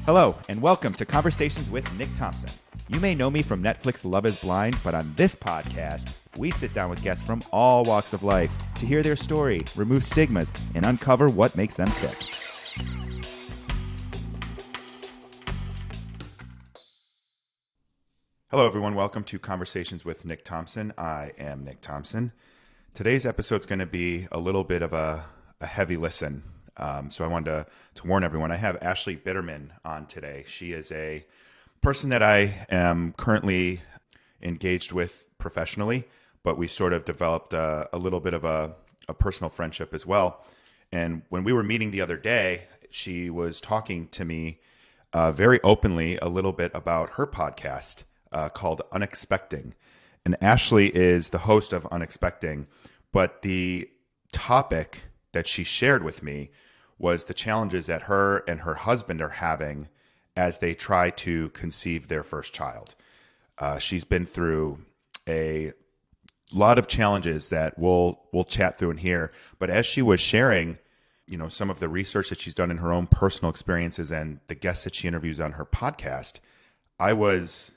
Hello, and welcome to Conversations with Nick Thompson. You may know me from Netflix Love is Blind, but on this podcast, we sit down with guests from all walks of life to hear their story, remove stigmas, and uncover what makes them tick. Hello, everyone. Welcome to Conversations with Nick Thompson. I am Nick Thompson. Today's episode is going to be a little bit of a heavy listen. So I wanted to warn everyone. I have Ashley Bitterman on today. She is a person that I am currently engaged with professionally, but we sort of developed a little bit of a personal friendship as well. And when we were meeting the other day, she was talking to me very openly a little bit about her podcast called Unexpecting. And Ashley is the host of Unexpecting, but the topic that she shared with me was the challenges that her and her husband are having as they try to conceive their first child. She's been through a lot of challenges that we'll chat through in here. But as she was sharing, some of the research that she's done in her own personal experiences and the guests that she interviews on her podcast, I was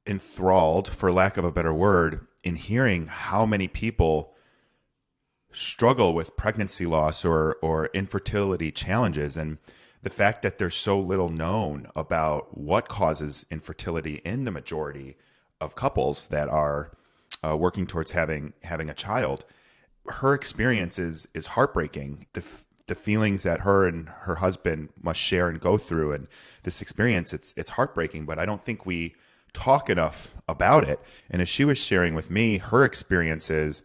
enthralled, for lack of a better word, in hearing how many people struggle with pregnancy loss or infertility challenges, and the fact that there's so little known about what causes infertility in the majority of couples that are working towards having a child. Her experience is heartbreaking. The feelings that her and her husband must share and go through, and this experience, it's heartbreaking, but I don't think we talk enough about it. And as she was sharing with me her experiences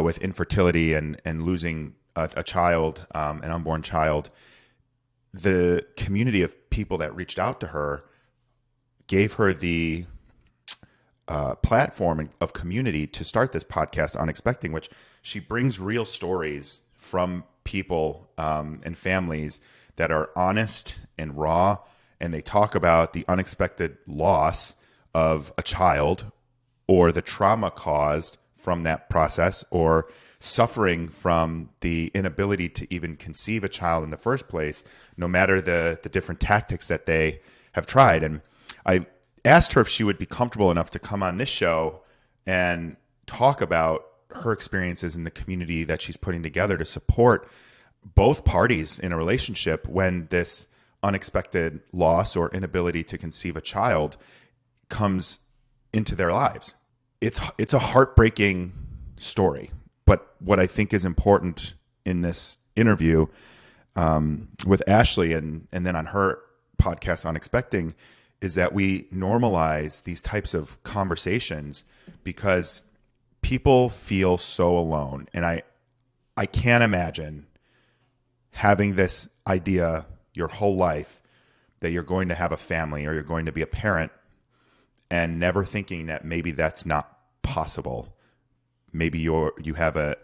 with infertility and losing a child, an unborn child, the community of people that reached out to her gave her the platform of community to start this podcast, Unexpecting, which she brings real stories from people and families that are honest and raw, and they talk about the unexpected loss of a child or the trauma caused from that process, or suffering from the inability to even conceive a child in the first place, no matter the different tactics that they have tried. And I asked her if she would be comfortable enough to come on this show and talk about her experiences in the community that she's putting together to support both parties in a relationship when this unexpected loss or inability to conceive a child comes into their lives. It's a heartbreaking story, but what I think is important in this interview with Ashley and then on her podcast Unexpecting is that we normalize these types of conversations because people feel so alone. And I can't imagine having this idea your whole life that you're going to have a family or you're going to be a parent and never thinking that maybe that's not possible. Maybe you have a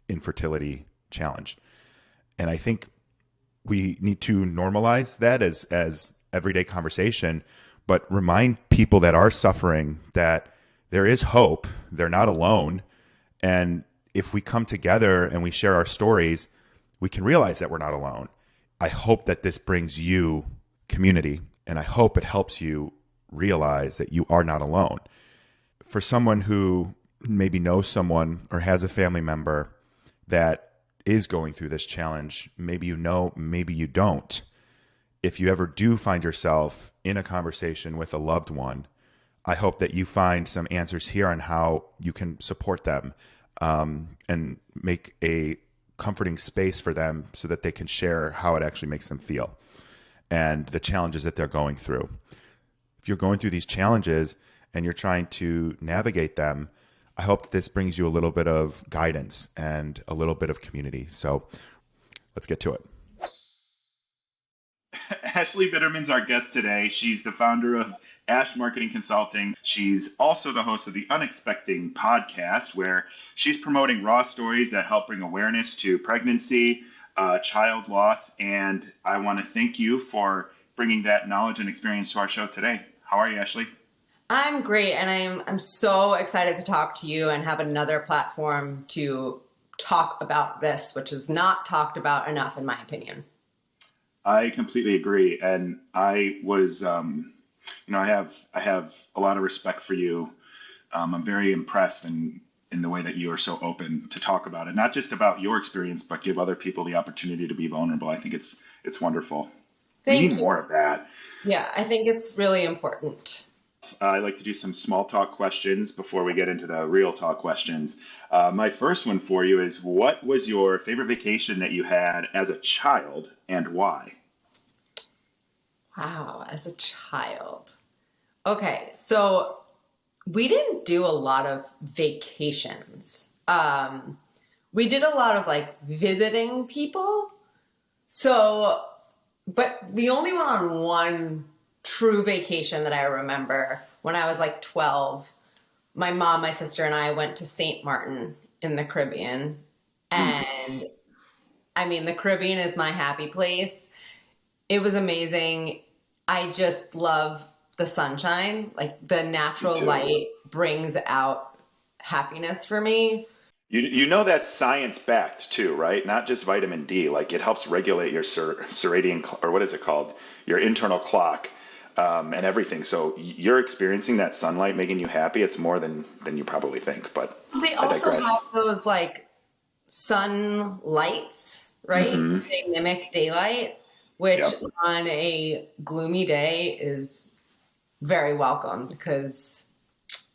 infertility challenge. And I think we need to normalize that as everyday conversation, but remind people that are suffering that there is hope. They're not alone. And if we come together and we share our stories, we can realize that we're not alone. I hope that this brings you community, and I hope it helps you realize that you are not alone. For someone who maybe knows someone or has a family member that is going through this challenge, maybe you know, maybe you don't. If you ever do find yourself in a conversation with a loved one, I hope that you find some answers here on how you can support them and make a comforting space for them so that they can share how it actually makes them feel and the challenges that they're going through. If you're going through these challenges and you're trying to navigate them, I hope that this brings you a little bit of guidance and a little bit of community. So let's get to it. Ashley Bitterman's our guest today. She's the founder of Ash Marketing Consulting. She's also the host of the Unexpecting podcast, where she's promoting raw stories that help bring awareness to pregnancy, child loss. And I want to thank you for bringing that knowledge and experience to our show today. How are you, Ashley? I'm great, and I'm so excited to talk to you and have another platform to talk about this, which is not talked about enough, in my opinion. I completely agree, and I was, I have a lot of respect for you. I'm very impressed in the way that you are so open to talk about it, not just about your experience, but give other people the opportunity to be vulnerable. I think it's wonderful. We Thank need you. more of that. Yeah, I think it's really important. I like to do some small talk questions before we get into the real talk questions. My first one for you is, what was your favorite vacation that you had as a child and why? Wow, as a child. Okay, so we didn't do a lot of vacations. We did a lot of like visiting people. So, but we only went on one true vacation that I remember when I was like 12. My mom, my sister, and I went to St. Martin in the Caribbean. Mm, And I mean, the Caribbean is my happy place. It was amazing. I just love the sunshine. Like the me natural too. light brings out happiness for me. You know that's science backed too, right? Not just vitamin D. Like it helps regulate your circadian or what is it called? Your internal clock, and everything. So you're experiencing that sunlight making you happy. It's more than you probably think. But They I also have digress. those like sun lights, right? Hmm. They mimic daylight, which Yep. on a gloomy day is very welcome because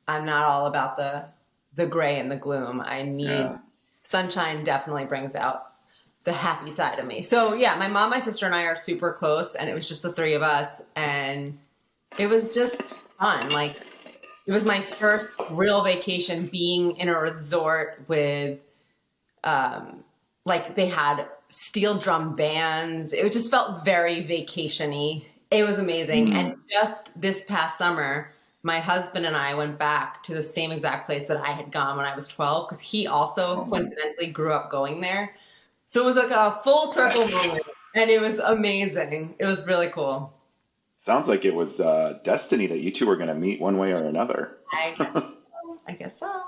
I'm not all about the gray and the gloom. I need Yeah. sunshine definitely brings out the happy side of me. So yeah, my mom, my sister, and I are super close, and it was just the three of us, and it was just fun. Like it was my first real vacation being in a resort with like they had steel drum bands. It just felt very vacationy. It was amazing. And Mm. just this past summer, my husband and I went back to the same exact place that I had gone when I was 12 because he also Oh, coincidentally grew up going there. So it was like a full circle yes. moment and it was amazing. It was really cool. Sounds like it was destiny that you two were going to meet one way or another. I guess so. I guess so.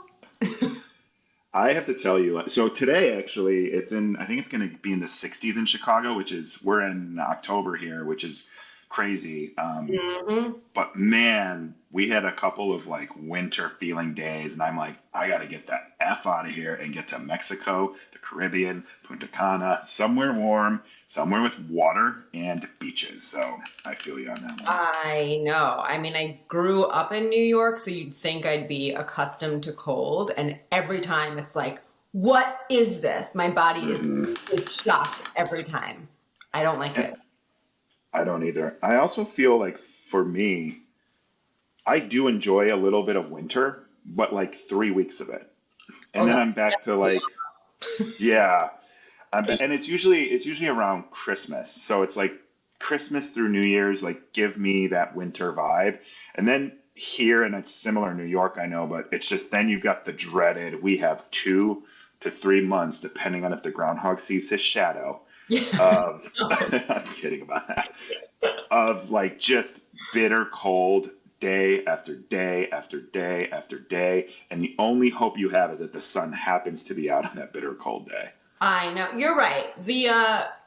I have to tell you, so today actually, I think it's going to be in the 60s in Chicago, we're in October here, which is crazy. Hmm. But man, we had a couple of like winter feeling days, and I'm like, I got to get the F out of here and get to Mexico, the Caribbean, Punta Cana, somewhere warm, somewhere with water and beaches. So I feel you on that one. I know. I mean, I grew up in New York, so you'd think I'd be accustomed to cold. And every time it's like, what is this? My body Hmm. is shocked every time. I don't like And it. I don't either. I also feel like for me, I do enjoy a little bit of winter, but like 3 weeks of it, and Oh, then I'm that's back to like, yeah, and it's usually around Christmas, so it's like Christmas through New Year's, like give me that winter vibe, and then here, and it's similar in New York, I know, but it's just then you've got the dreaded. We have 2 to 3 months, depending on if the groundhog sees his shadow. yeah. Of I'm kidding about that. Of like just bitter cold day after day after day after day, and the only hope you have is that the sun happens to be out on that bitter cold day. I know. You're right.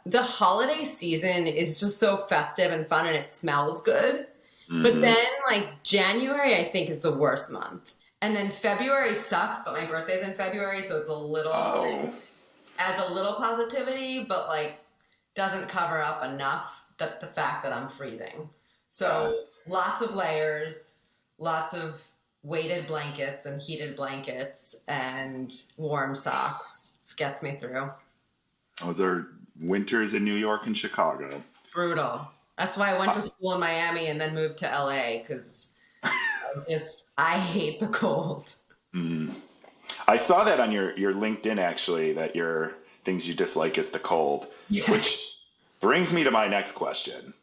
The holiday season is just so festive and fun and it smells good. But Hmm. then like January I think is the worst month. And then February sucks, but my birthday's in February, so it's a little like Oh, adds a little positivity, but like doesn't cover up enough the fact that I'm freezing. yeah. So lots of layers, lots of weighted blankets and heated blankets and warm socks. This gets me through. Those are winters in New York and Chicago. Brutal. That's why I went to Uh, school in Miami and then moved to LA because I hate the cold. mm. I saw that on your LinkedIn actually, that your things you dislike is the cold, Yeah. which brings me to my next question.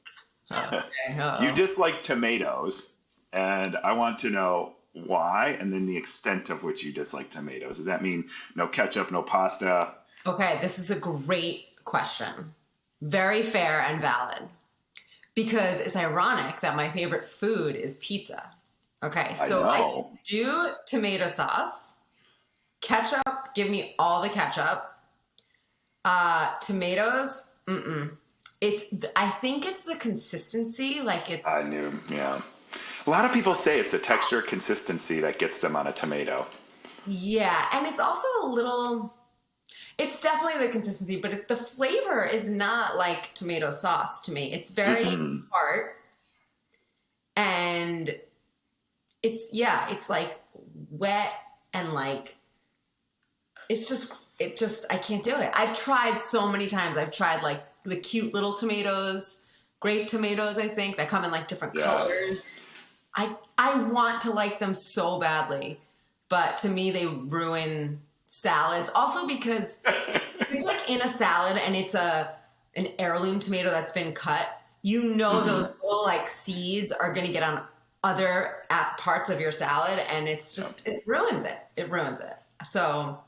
Okay. You Uh-oh. dislike tomatoes, and I want to know why and then the extent of which you dislike tomatoes. Does that mean no ketchup, no pasta? Okay, this is a great question. Very fair and valid. Because it's ironic that my favorite food is pizza. Okay, I so I can know. do tomato sauce, ketchup, give me all the ketchup. Tomatoes, mm-mm. I think it's the consistency. Like I it's, knew, yeah. A lot of people say it's the texture consistency that gets them on a tomato. yeah. And it's also a little, it's definitely the consistency, but the flavor is not like tomato sauce to me. It's very Mm-mm. tart and it's like wet and like, I can't do it. I've tried so many times. I've tried like the cute little tomatoes, grape tomatoes, I think, that come in like different Yeah. colors. I want to like them so badly, but to me they ruin salads. Also because it's like in a salad and it's an heirloom tomato that's been cut. You know Hmm. those little like seeds are going to get on other parts of your salad, and it's Yep. just it ruins it. It ruins it. So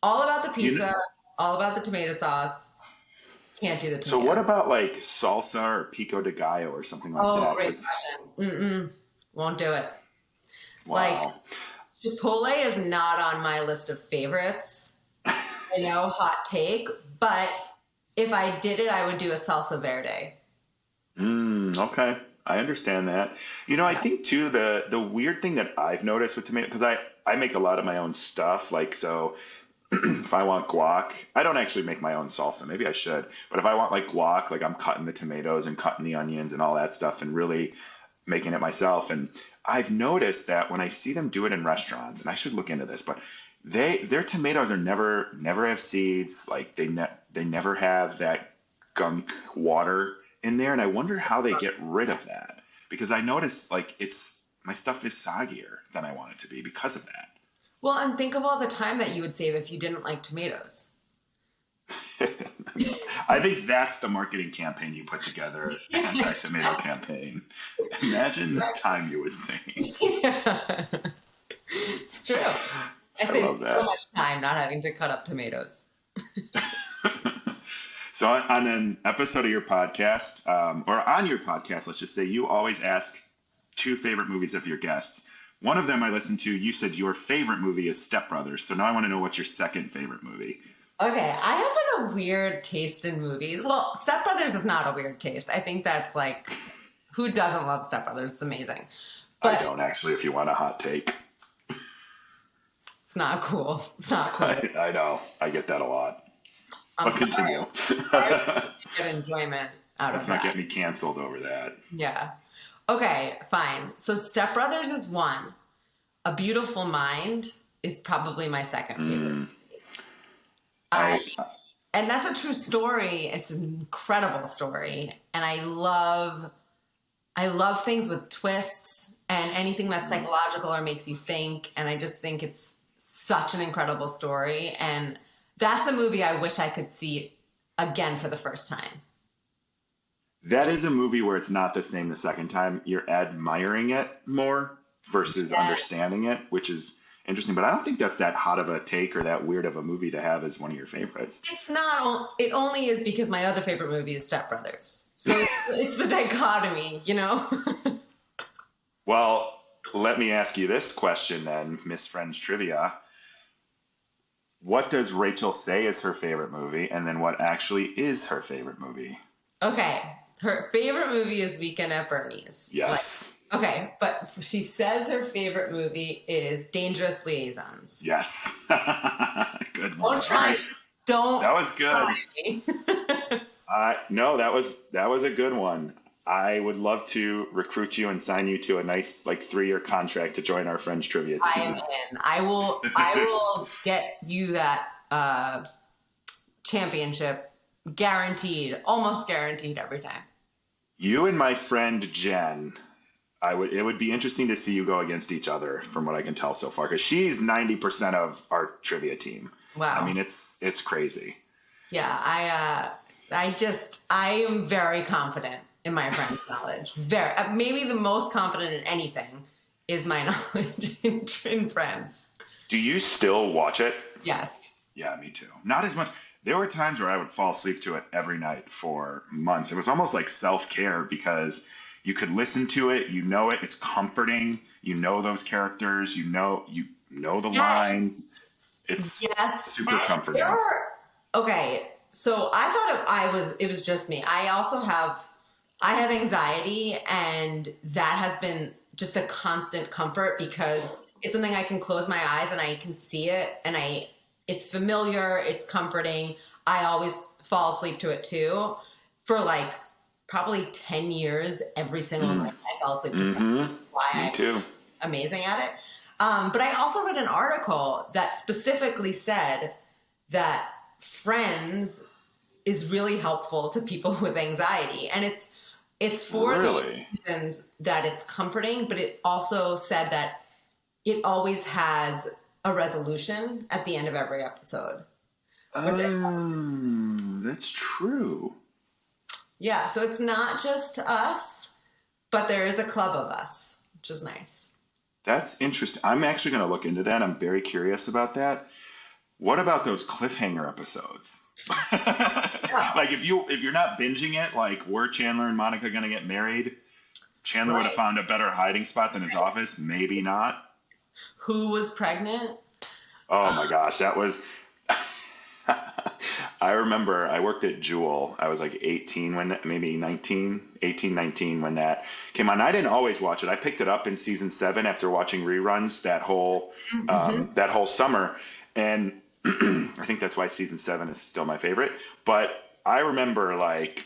all about the You know, pizza, all about the tomato sauce. Can't do the so what tomatoes. about like salsa or pico de gallo or something like Oh, that? great Because question. Mm-mm. Won't do it. Like, wow. Chipotle is not on my list of favorites. I know, hot take, but if I did it, I would do a salsa verde. Okay, I understand that. You know, I Yeah. think too the weird thing that I've noticed with tomato because I make a lot of my own stuff. Like so, if I want guac, I don't actually make my own salsa. Maybe I should, but if I want like guac, like I'm cutting the tomatoes and cutting the onions and all that stuff and really making it myself. And I've noticed that when I see them do it in restaurants, and I should look into this, but their tomatoes are never have seeds. Like they never have that gunk water in there, and I wonder how they get rid of that because I notice like it's my stuff is soggier than I want it to be because of that. Well, and think of all the time that you would save if you didn't like tomatoes. I think that's the marketing campaign you put together, anti-tomato campaign. Imagine the time you would save. Yeah. It's true. I I save love so that. much time not having to cut up tomatoes. So on an episode of your podcast, or on your podcast, let's just say you always ask two favorite movies of your guests. One of them I listened to, you said your favorite movie is Step Brothers. So now I want to know what's your second favorite movie. Okay, I have a weird taste in movies. Well, Step Brothers is not a weird taste. I think that's like, who doesn't love Step Brothers? It's amazing. I But don't actually, if you want a hot take. it's not cool. It's not cool. I know. I get that a lot. I'm But sorry. continue. Sorry to get enjoyment out of Let's not that. get me canceled over that. Yeah. Okay, fine. So Step Brothers is one. A Beautiful Mind is probably my second favorite. I I and that's a true story. It's an incredible story, and I love things with twists and anything that's psychological or makes you think. And I just think it's such an incredible story, and that's a movie I wish I could see again for the first time. that is a movie where it's not the same the second time. You're admiring it more versus Yeah. understanding it, which is interesting. But I don't think that's that hot of a take or that weird of a movie to have as one of your favorites. It's not. It only is because my other favorite movie is Step Brothers. So it's the dichotomy, you know. Well, let me ask you this question then, Miss Friends Trivia. What does Rachel say is her favorite movie, and then what actually is her favorite movie? Okay, her favorite movie is Weekend at Bernie's. Yes. Okay, but she says her favorite movie is Dangerous Liaisons. Yes. Good one. Don't try. Right. Don't. That was good. try me. No, that was a good one. I would love to recruit you and sign you to a nice like 3-year contract to join our Friends Trivia I am team. in. I will. I will get you that championship, guaranteed, almost guaranteed every time. You and my friend Jen, it would be interesting to see you go against each other from what I can tell so far because she's 90% of our trivia team. Wow. I mean, it's crazy. Yeah, I am very confident in my friend's knowledge. Very, maybe the most confident in anything is my knowledge in friends. Do you still watch it? Yes. Yeah, me too. Not as much. There were times where I would fall asleep to it every night for months. It was almost like self-care because you could listen to it, you know it, it's comforting, you know those characters, you know the Yes. lines. It's Yes. super comforting. Okay. So I thought it was just me. I have anxiety, and that has been just a constant comfort because it's something I can close my eyes and I can see it, and it's familiar, it's comforting. I always fall asleep to it too. For like probably 10 years, every single night I fell asleep to it. Mm-hmm. Why Me too. I'm amazing at it. But I also read an article that specifically said that Friends is really helpful to people with anxiety, and it's for the reasons that it's comforting, but it also said that it always has a resolution at the end of every episode. That's true. Yeah, so it's not just us, but there is a club of us, which is nice. That's interesting. I'm actually going to look into that. I'm very curious about that. What about those cliffhanger episodes? Like if you're not binging it, like were Chandler and Monica going to get married? Chandler would have found a better hiding spot than his office. Maybe not. Who was pregnant? Oh my gosh, that was. I remember I worked at Jewel. I was like 18 when that, maybe 19 when that came on. I didn't always watch it. I picked it up in season 7 after watching reruns that whole summer, and I think that's why season 7 is still my favorite. But I remember like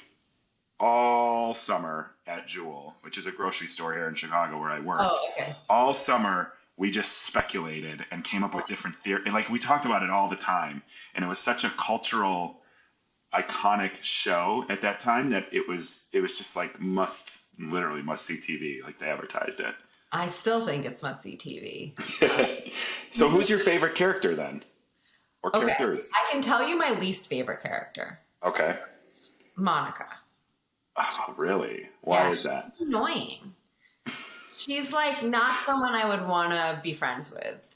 all summer at Jewel, which is a grocery store here in Chicago where I worked. Oh, okay. All summer we just speculated and came up with different theories. Like we talked about it all the time, and it was such a cultural, iconic show at that time that it was just like literally must see TV. Like they advertised it. I still think it's must see TV. So who's your favorite character then? Or characters? I can tell you my least favorite character. Okay. Monica. Oh, really? Why is that? She's annoying. She's like not someone I would want to be friends with.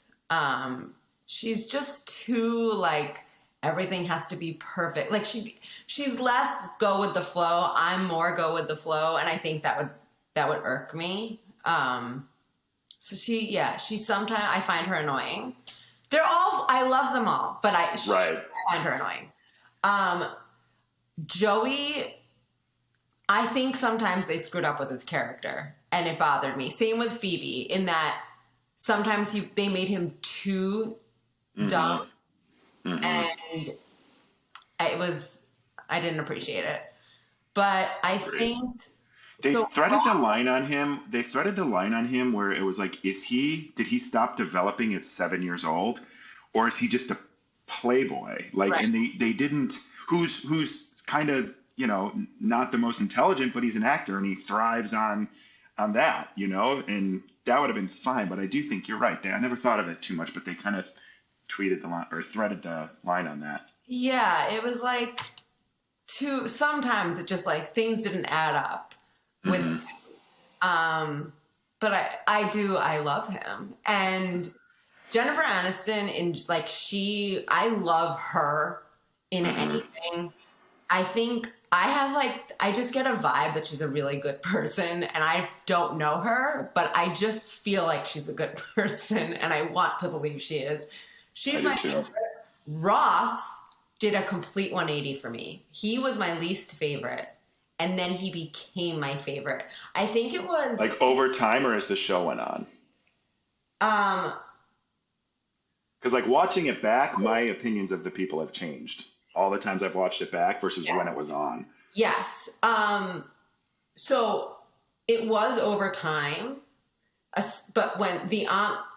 She's just too like everything has to be perfect. Like she's less go with the flow. I'm more go with the flow, and I think that would irk me. So she's sometimes I find her annoying. I love them all, but I find her annoying. Joey, I think sometimes they screwed up with his character, and it bothered me. Same with Phoebe, in that sometimes they made him too dumb, and I didn't appreciate it. But I think they threaded the line on him. They threaded the line on him where it was like, did he stop developing at 7 years old, or is he just a playboy? Like, and they didn't. Who's kind of not the most intelligent, but he's an actor and he thrives on that, and that would have been fine. But I do think you're right. I never thought of it too much, but they kind of tweeted the line or threaded the line on that. Yeah, it was like sometimes it just like things didn't add up with him. But I love him. And Jennifer Aniston I love her in anything. I think I just get a vibe that she's a really good person, and I don't know her, but I just feel like she's a good person, and I want to believe she is. She's my favorite. Ross did a complete 180 for me. He was my least favorite, and then he became my favorite. I think it was like over time, or as the show went on. Because like watching it back, my opinions of the people have changed all the times I've watched it back versus when it was on. Yes. So it was over time, but when the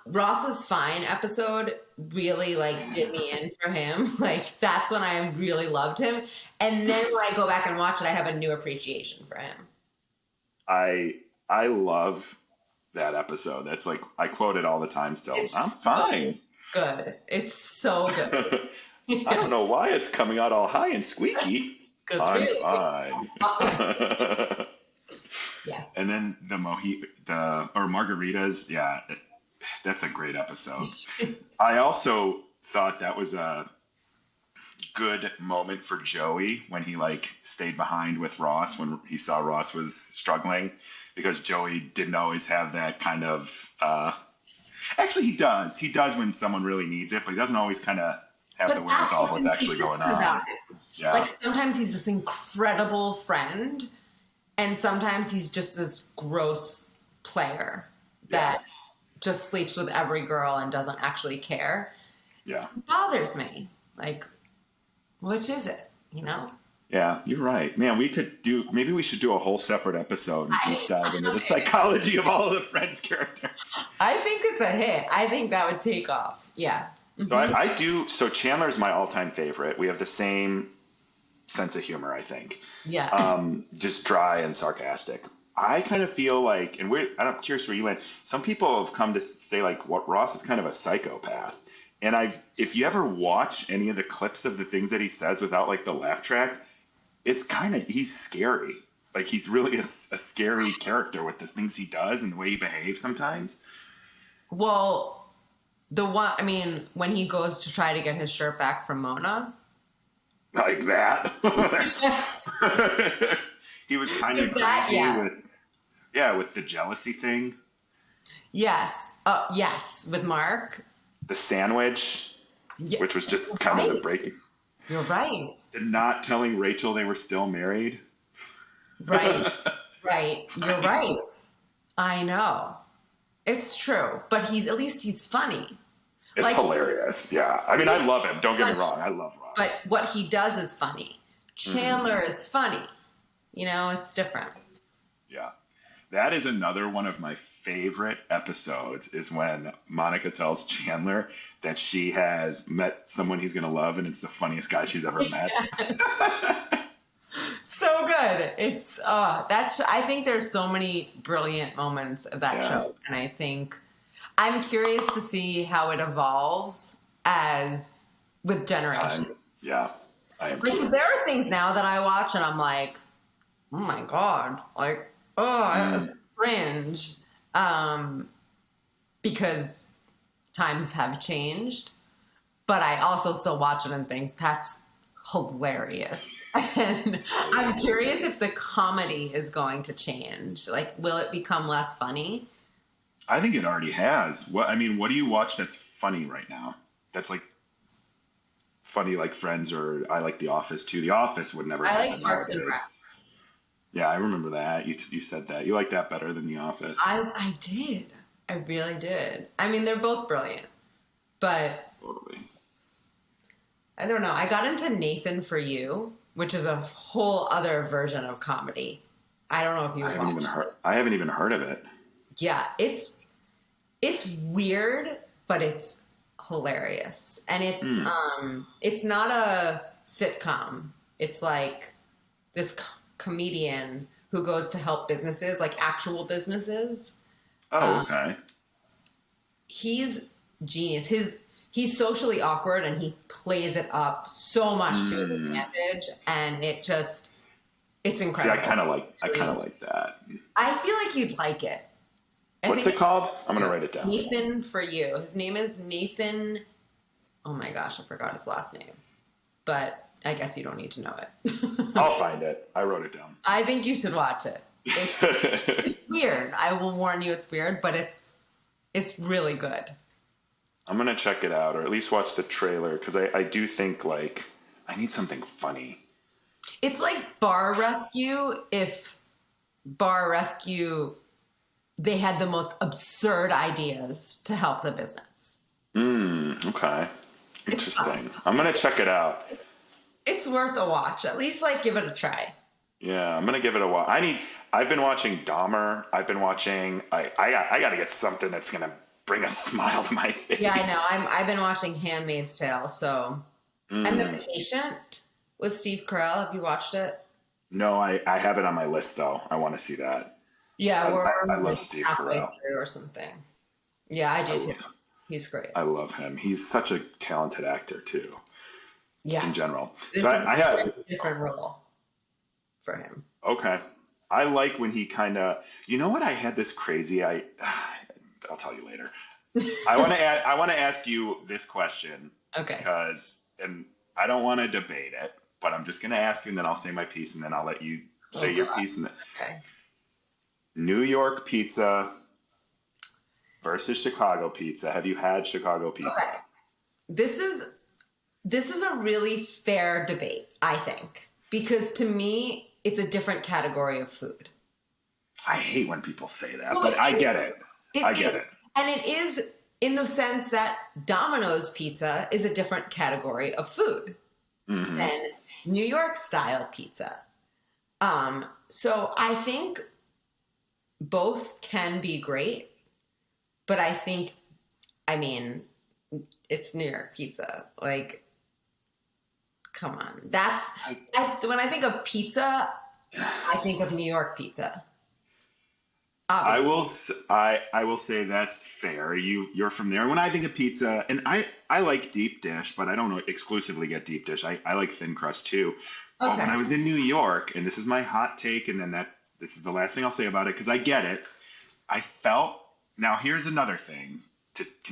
Ross's Fine episode really did me in for him, that's when I really loved him. And then when I go back and watch it, I have a new appreciation for him. I love that episode. That's I quote it all the time still. I'm fine. Good. It's so good. I don't know why it's coming out all high and squeaky. I'm fine. Yes. And then the margaritas. Yeah, that's a great episode. I also thought that was a good moment for Joey when he stayed behind with Ross when he saw Ross was struggling, because Joey didn't always have that kind of. Actually, he does. He does when someone really needs it, but he doesn't always kind of have the wherewithal of what's actually going on. Yeah. Like sometimes he's this incredible friend, and sometimes he's just this gross player that just sleeps with every girl and doesn't actually care. Yeah. It bothers me. Like, which is it? You know? Yeah, you're right. Man, maybe we should do a whole separate episode and deep dive into the psychology of all of the Friends characters. I think it's a hit. I think that would take off. Yeah. So I do. So Chandler's my all-time favorite. We have the same sense of humor, I think. Yeah. Just dry and sarcastic. I kind of feel like, and I'm curious where you land. Some people have come to say like, what Ross is kind of a psychopath. And if you ever watch any of the clips of the things that he says without like the laugh track, he's scary. Like he's really a scary character with the things he does and the way he behaves sometimes. Well, when he goes to try to get his shirt back from Mona. Like that. He was kind of crazy with the jealousy thing. Yes. Yes, with Mark. The sandwich, which was just kind of the breaking. You're right. Not telling Rachel they were still married. Right. Right. You're right. I know. It's true. But at least he's funny. It's hilarious. Yeah. I mean, I love him. Don't get me wrong. I love Ross. But what he does is funny. Chandler is funny. You know, it's different. Yeah. That is another one of my favorite episodes is when Monica tells Chandler that she has met someone he's going to love and it's the funniest guy she's ever met. So good. It's I think there's so many brilliant moments of that show, and I think I'm curious to see how it evolves as with generations. Yeah, I am. Because there are things now that I watch and I'm like, oh my god, like that's cringe, because times have changed. But I also still watch it and think that's hilarious. And I'm curious if the comedy is going to change. Like, will it become less funny? I think it already has. What do you watch that's funny right now? That's like funny, like Friends, or I like The Office too. The Office would never. I like Parks and Rec. Yeah, I remember that. You said that. You like that better than The Office. I did. I really did. I mean, they're both brilliant, but totally. I don't know. I got into Nathan For You, which is a whole other version of comedy. I don't know if you I haven't even heard of it. Yeah, it's weird, but it's hilarious. And it's not a sitcom. It's like this comedian who goes to help businesses, like actual businesses. Oh, okay. He's genius. He's socially awkward and he plays it up so much to his advantage, and it's incredible. See, I kind of like that. I feel like you'd like it. What's it called? I'm going to write it down. Nathan For You. His name is Nathan. Oh my gosh, I forgot his last name. But I guess you don't need to know it. I'll find it. I wrote it down. I think you should watch it. It's weird. I will warn you it's weird, but it's really good. I'm going to check it out, or at least watch the trailer, because I do think, like, I need something funny. It's like Bar Rescue if Bar Rescue, they had the most absurd ideas to help the business. Okay. Interesting. I'm going to check it out. It's worth a watch. At least, like, give it a try. Yeah, I'm going to give it a watch. I've been watching Dahmer. I've been watching, I got to get something that's going to bring a smile to my face. Yeah, I know. I've been watching Handmaid's Tale, so. And The Patient with Steve Carell. Have you watched it? No, I have it on my list, though. I want to see that. Yeah, I love Steve Carell. Or something. Yeah, I do too. He's great. I love him. He's such a talented actor too. Yes. In general. This so is I have a different role for him. Okay. I like when he kind of, you know what? I had this crazy. I'll tell you later. I want to ask you this question. Okay. Because, and I don't want to debate it, but I'm just going to ask you, and then I'll say my piece, and then I'll let you say your piece. Okay. New York pizza versus Chicago pizza. Have you had Chicago pizza? Okay. This is This is a really fair debate, I think, because to me, it's a different category of food. I hate when people say that, Well, but I get it. I get is. it. And it is in the sense that Domino's pizza is a different category of food than New York style pizza. So I think both can be great, but I mean, it's New York pizza. Like, come on. When I think of pizza, I think of New York pizza. I Obviously. will I will say that's fair. You're from there. When I think of pizza, and I like deep dish, but I don't exclusively get deep dish. I like thin crust too. But when Okay. I was in New York, and this is my hot take, and then this is the last thing I'll say about it because I get it. I felt now here's another thing.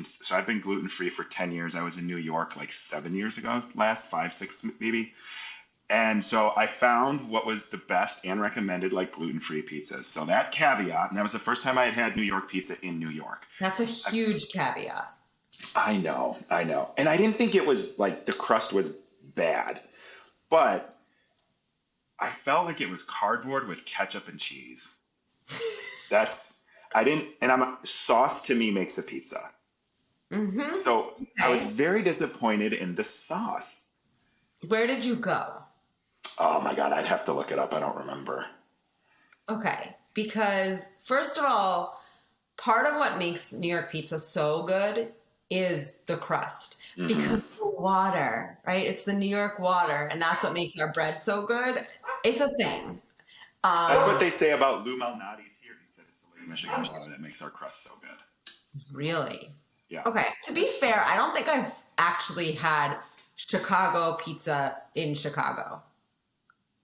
So I've been gluten free for 10 years. I was in New York like 7 years ago, last 5, 6 maybe. And so I found what was the best and recommended like gluten-free pizzas. So that caveat, and that was the first time I had had New York pizza in New York. That's a huge caveat. I know, I know. And I didn't think it was like the crust was bad, but I felt like it was cardboard with ketchup and cheese. That's, I didn't, and sauce to me makes a pizza. Mm-hmm. So I was Okay. very disappointed in the sauce. Where did you go? Oh my God, I'd have to look it up. I don't remember. Okay. Because, first of all, part of what makes New York pizza so good is the crust. Because the water, right? It's the New York water, and that's what makes our bread so good. It's a thing. That's what Um, they say about Lou Malnati's here. He said it's the Lake Michigan water that makes our crust so good. really? Yeah. Okay. To be fair, I don't think I've actually had Chicago pizza in Chicago.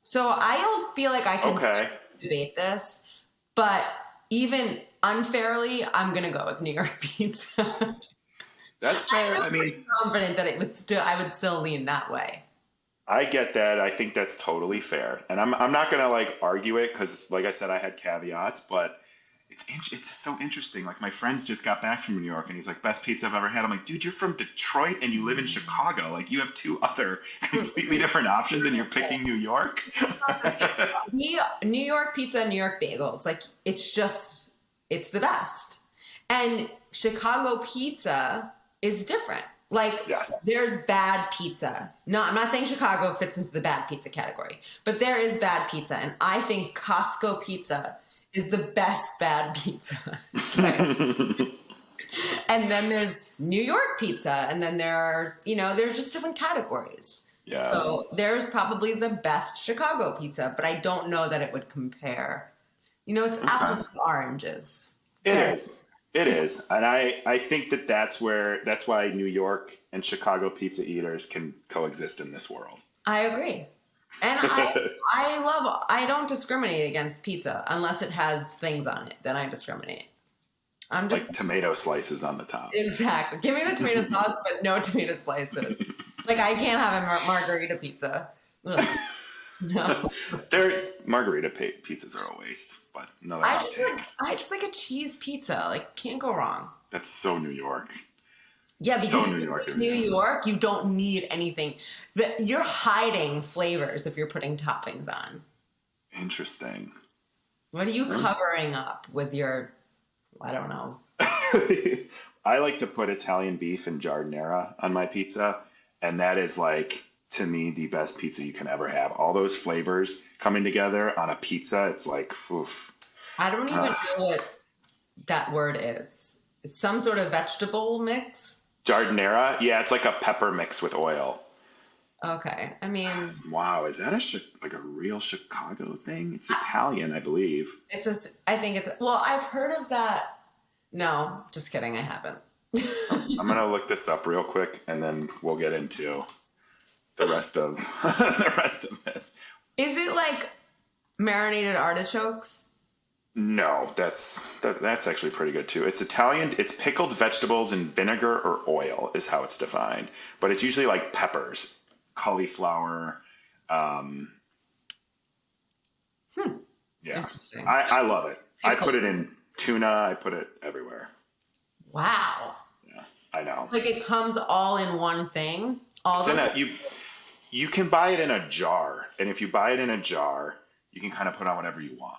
So I don't feel like I can Okay. debate this, but even unfairly, I'm going to go with New York pizza. That's I fair. feel I pretty mean, confident that I would still lean that way. I get that. I think that's totally fair. And I'm not gonna like argue it because, like I said, I had caveats, but it's just so interesting. Like my friends just got back from New York, and he's like, "Best pizza I've ever had." I'm like, "Dude, you're from Detroit and you live in Chicago. Like you have two other completely different options, and you're picking New York." It's not the same. New York pizza and New York bagels, like it's the best. And Chicago pizza is different. Like Yes. there's bad pizza. No, I'm not saying Chicago fits into the bad pizza category, but there is bad pizza, and I think Costco pizza is the best bad pizza. Okay. And then there's New York pizza, and then there's just different categories. Yeah. So there's probably the best Chicago pizza, but I don't know that it would compare. It's Okay. apples to oranges. It Fair. is. It is. And I think that's why New York and Chicago pizza eaters can coexist in this world. I agree. And I don't discriminate against pizza unless it has things on it. Then I discriminate. I'm just Like tomato slices on the top. exactly. Give me the tomato sauce, but no tomato slices. Like I can't have a margarita pizza. Ugh, no. Their margarita pizzas are a waste, but another I hot just take. like I just like a cheese pizza. Like can't go wrong. That's so New York. Yeah, So because New York it's of New you. York, you don't need anything. You're hiding flavors if you're putting toppings on. Interesting. What are you covering up with your? I don't know. I like to put Italian beef and giardiniera on my pizza, and that is like to me the best pizza you can ever have. All those flavors coming together on a pizza, it's like, oof. I don't even Uh, know what that word is. It's some sort of vegetable mix. giardiniera, yeah, it's like a pepper mix with oil. Okay, I mean, Wow, is that like a real Chicago thing? It's Italian, I believe. I think it's. Well, I've heard of that. No, just kidding. I haven't. I'm gonna look this up real quick, and then we'll get into the rest of the rest of this. Is it like marinated artichokes? No, that's actually pretty good too. It's Italian. It's pickled vegetables in vinegar or oil is how it's defined, but it's usually like peppers, cauliflower. Um, yeah, Interesting. I love it. I Pickle. put it in tuna. I put it everywhere. Wow. Yeah, I know. Like it comes all in one thing. All It's in those. a you can buy it in a jar, and if you buy it in a jar, you can kind of put on whatever you want.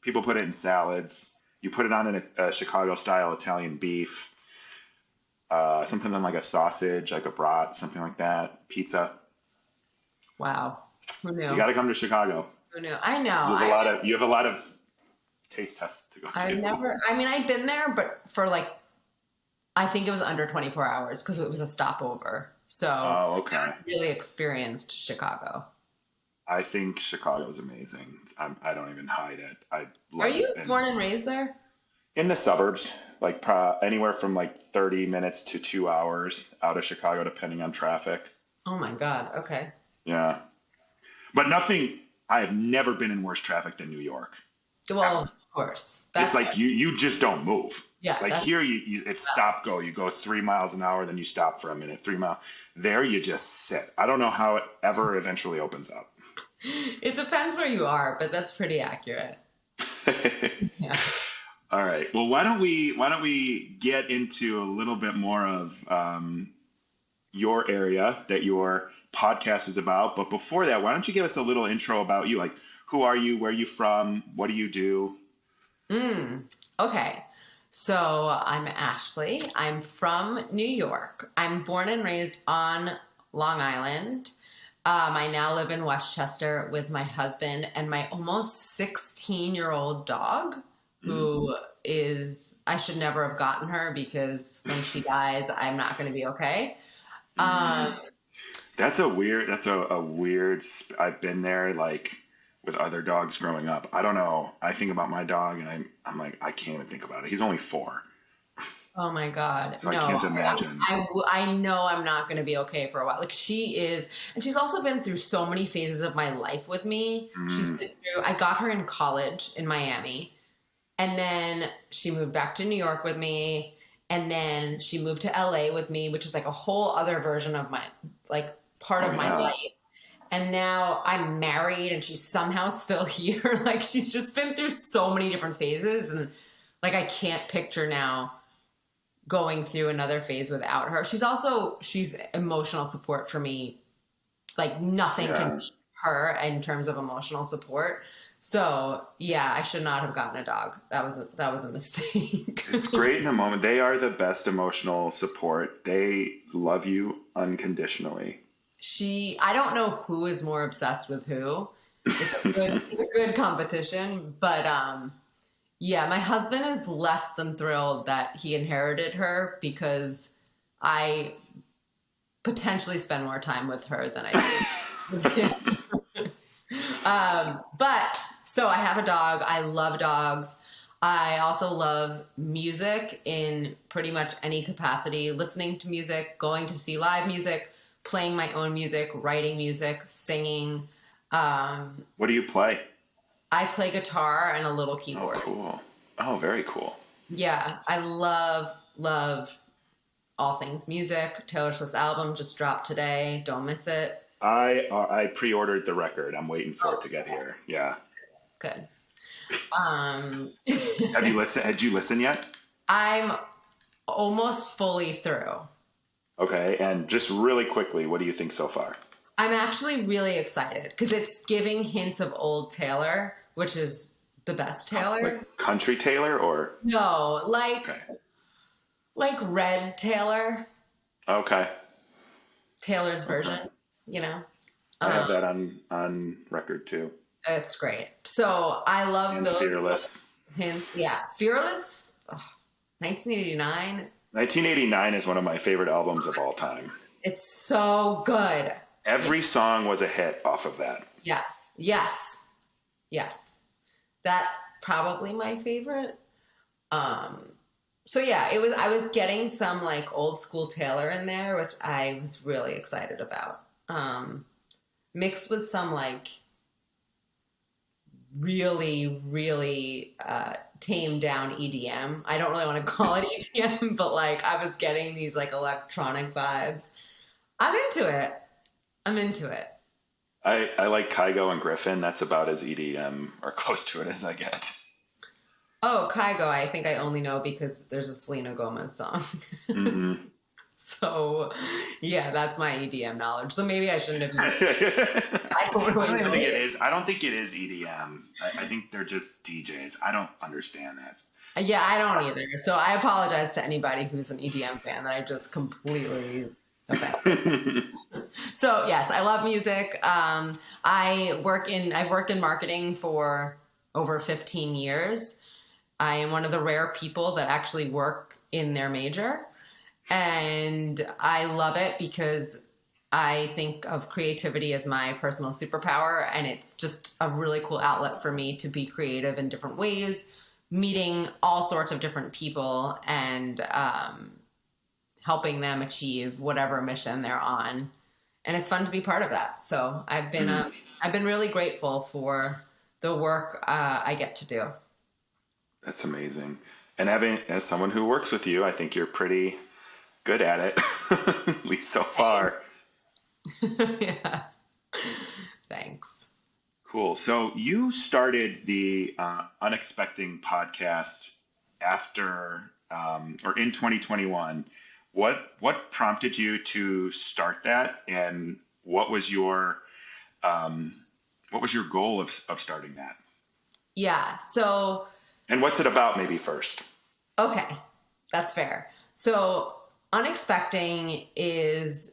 People put it in salads. You put it on in a Chicago style Italian beef, something on like a sausage, like a brat, something like that. Pizza. Wow. Who You knew? got to come to Chicago. Who knew? I know. You have a lot of taste tests to go I've to. never, I mean, I've been there, but for like, I think it was under 24 hours because it was a stopover. So Oh, I okay. haven't really experienced Chicago. I think Chicago is amazing. I don't even hide it. I Are love you it. And born and raised there? in the suburbs, like anywhere from like 30 minutes to 2 hours out of Chicago, depending on traffic. Oh my God. Okay. Yeah. But nothing, I have never been in worse traffic than New York. Well, Ever. of course. It's like you just don't move. Yeah, Like that's here, it's stop go. You go 3 miles an hour, then you stop for a minute. 3 mile. There, you just sit. I don't know how it ever eventually opens up. it depends where you are, but that's pretty accurate. Yeah. All right. Well, why don't we get into a little bit more of your area that your podcast is about? But before that, why don't you give us a little intro about you? Like, who are you? Where are you from? What do you do? Okay. So I'm Ashley. I'm from New York. I'm born and raised on Long Island. I now live in Westchester with my husband and my almost 16-year-old dog, who is, I should never have gotten her because when she dies, I'm not going to be okay. Um, That's a weird. I've been there, like with other dogs growing up. I don't know. I think about my dog, and I'm like, I can't even think about it. He's only 4, Oh my God. so I No, can't imagine. I know I'm not going to be okay for a while. Like she is, and she's also been through so many phases of my life with me. She's been through, I got her in college in Miami, and then she moved back to New York with me, and then she moved to LA with me, which is like a whole other version of my, like part Oh of my yeah. life. And now I'm married and she's somehow still here. Like she's just been through so many different phases, and like I can't picture now going through another phase without her. She's emotional support for me. Like nothing can Yeah. beat her in terms of emotional support. So yeah, I should not have gotten a dog. That was a mistake. It's great in the moment. They are the best emotional support. They love you unconditionally. I don't know who is more obsessed with who. It's a good competition, but yeah, my husband is less than thrilled that he inherited her because I potentially spend more time with her than I do with him. But so I have a dog. I love dogs. I also love music in pretty much any capacity, listening to music, going to see live music, playing my own music, writing music, singing. What do you play? I play guitar and a little Oh, keyboard. cool. Oh, very cool. Yeah, I love all things music. Taylor Swift's album just dropped today. Don't miss it. I pre-ordered the record. I'm waiting for it to get here. Yeah. Good. Have you listened? Had you listened yet? I'm almost fully through. Okay. And just really quickly, what do you think so far? I'm actually really excited because it's giving hints of old Taylor, which is the best Taylor. Like country Taylor or? No, Okay. like Red Taylor, Okay. Taylor's Okay. version, you know. I have that on record too. It's great. So I love And those Fearless. hints. Yeah, Fearless, 1989. 1989 is one of my favorite albums of all time. It's so good. Every song was a hit off of that. Yeah. Yes. That probably my favorite. So yeah, I was getting some like old school Taylor in there, which I was really excited about. Mixed with some like really tamed down EDM. I don't really want to call it EDM, but like I was getting these like electronic vibes. I'm into it. I like Kygo and Griffin. That's about as EDM or close to it as I get. Oh, Kygo, I think I only know because there's a Selena Gomez song. Hmm. So, yeah, that's my EDM knowledge. So maybe I shouldn't have used it. I don't I really don't even know think it it. is. I don't think it is EDM. I think they're just DJs. I don't understand that. Yeah, I don't either. So I apologize to anybody who's an EDM fan that I just completely offended. So yes, I love music. I've worked in marketing for over 15 years. I am one of the rare people that actually work in their major. And I love it because I think of creativity as my personal superpower. And it's just a really cool outlet for me to be creative in different ways, meeting all sorts of different people and helping them achieve whatever mission they're on. And it's fun to be part of that. So I've been really grateful for the work I get to do. That's amazing. And having, as someone who works with you, I think you're pretty good at it, at least so far. Yeah. Thanks. Cool. So you started the Unexpecting podcast after or in 2021. What prompted you to start that, and um, what was your goal of starting that? Yeah. So, And what's it about, maybe first? okay, that's fair. So, Unexpecting is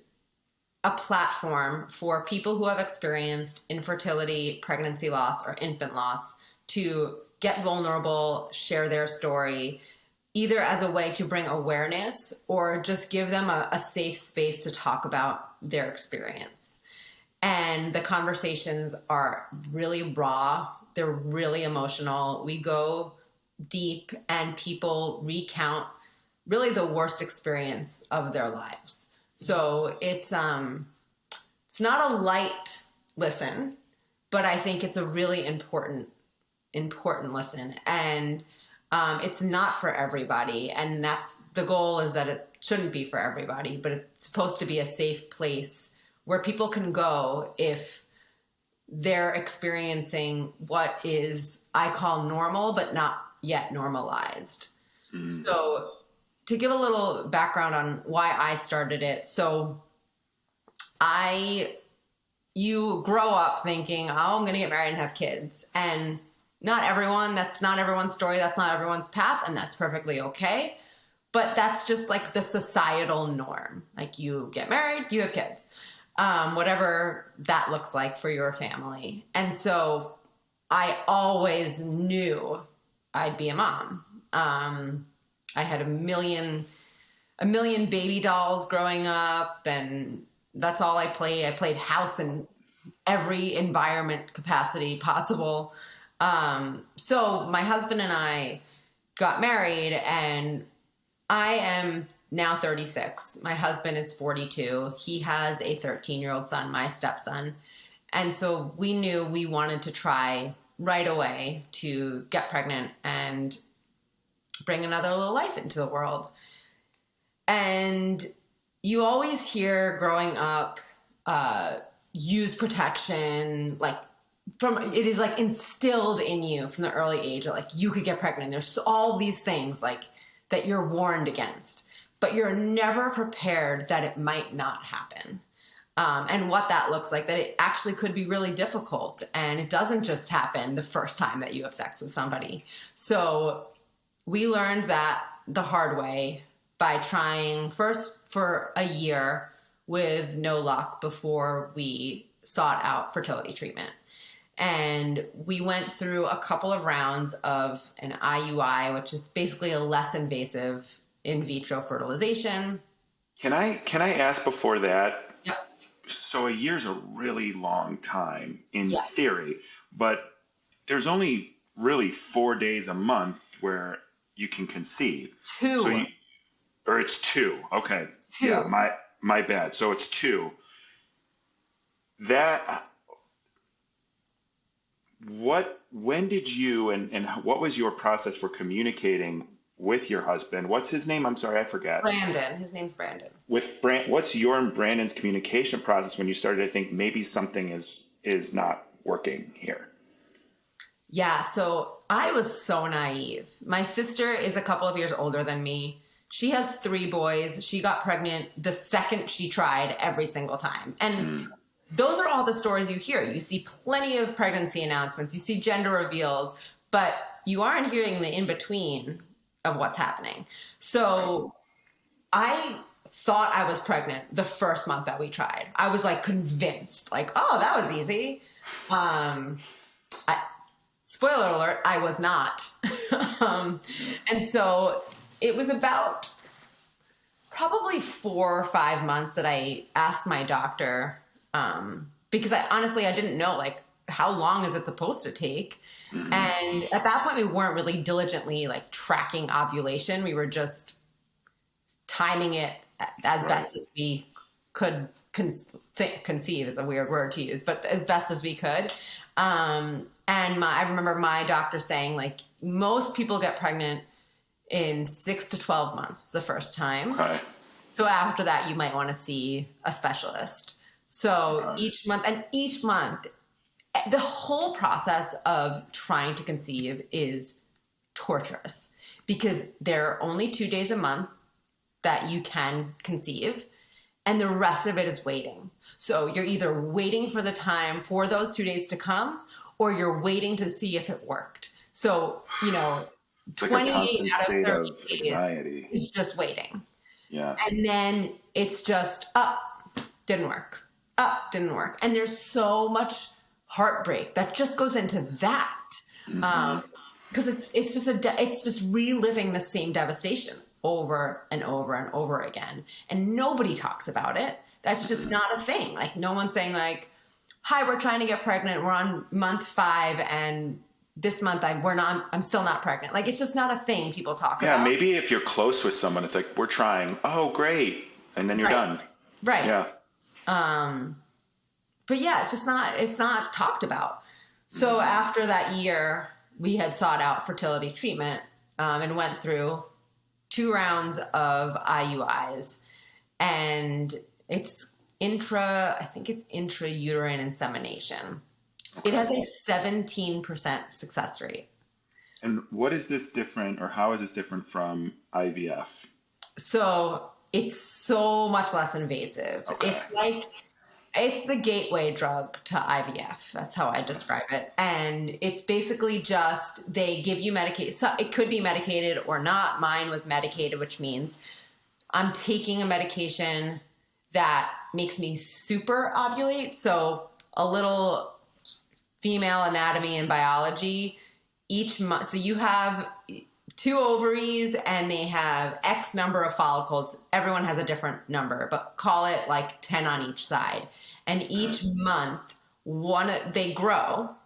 a platform for people who have experienced infertility, pregnancy loss, or infant loss to get vulnerable, share their story, either as a way to bring awareness or just give them a safe space to talk about their experience. And the conversations are really raw, they're really emotional. We go deep, and people recount really the worst experience of their lives. So it's not a light listen, but I think it's a really important listen. And it's not for everybody, and that's the goal, is that it shouldn't be for everybody, but it's supposed to be a safe place where people can go if they're experiencing what is, I call, normal but not yet normalized. Mm. So to give a little background on why I started it. So I you grow up thinking, oh, I'm going to get married and have kids. And that's not everyone's story. That's not everyone's path. And that's perfectly okay. But that's just like the societal norm. Like, you get married, you have kids, whatever that looks like for your family. And so I always knew I'd be a mom. I had a million baby dolls growing up, and that's all I played. I played house in every environment capacity possible. So my husband and I got married, and I am now 36. My husband is 42. He has a 13-year-old son, my stepson. And so we knew we wanted to try right away to get pregnant and bring another little life into the world. And you always hear growing up, use protection, like it is like instilled in you from the early age, like you could get pregnant. There's all these things like that you're warned against, but you're never prepared that it might not happen. And what that looks like, that it actually could be really difficult. And it doesn't just happen the first time that you have sex with somebody. So we learned that the hard way by trying first for a year with no luck before we sought out fertility treatment. And we went through a couple of rounds of an IUI, which is basically a less invasive in vitro fertilization. Can I ask before that? Yep. So a year's a really long time in Yeah. theory, but there's only really 4 days a month where you can conceive. So Two. or it's two. Okay. Two. Yeah, my bad. So it's two. That when did you and what was your process for communicating with your husband? What's his name? I'm sorry, I forgot. Brandon. His name's Brandon. With what's your and Brandon's communication process when you started to think maybe something is not working here? Yeah, so I was so naive. My sister is a couple of years older than me. She has 3 boys. She got pregnant the second she tried every single time. And those are all the stories you hear. You see plenty of pregnancy announcements. You see gender reveals, but you aren't hearing the in-between of what's happening. So I thought I was pregnant the first month that we tried. I was like convinced, like, oh, that was easy. Spoiler alert, I was not. And so it was about probably 4 or 5 months that I asked my doctor, because I didn't know, like, how long is it supposed to take? And at that point, we weren't really diligently like tracking ovulation. We were just timing it as best as we could. Conceive is a weird word to use, but as best as we could. And I remember my doctor saying, like, most people get pregnant in 6 to 12 months the first time. Okay. So after that, you might want to see a specialist. So each month, the whole process of trying to conceive is torturous because there are only 2 days a month that you can conceive, and the rest of it is waiting. So you're either waiting for the time for those 2 days to come, or you're waiting to see if it worked. So, It's like 28 a constant out of state 30 of days anxiety. is just waiting. Yeah. And then it's just, didn't work. Didn't work. And there's so much heartbreak that just goes into that. Because it's just reliving the same devastation over and over and over again. And nobody talks about it. That's just not a thing. Like, no one's saying, like, hi, we're trying to get pregnant. We're on month 5 and this month I'm still not pregnant. Like, it's just not a thing people talk about. Yeah, maybe if you're close with someone, it's like, we're trying. Oh, great. And then you're done. Right. Yeah. But yeah, it's not talked about. So after that year, we had sought out fertility treatment, and went through 2 rounds of IUIs, and it's intrauterine insemination. Okay. It has a 17% success rate. And what is this different, or how is this different from IVF? So it's so much less invasive. Okay. It's the gateway drug to IVF. That's how I describe it. And it's basically just, they give you medication. So it could be medicated or not. Mine was medicated, which means I'm taking a medication that makes me super ovulate. So a little female anatomy and biology each month. So you have 2 ovaries and they have X number of follicles. Everyone has a different number, but call it like 10 on each side. And each month, they grow,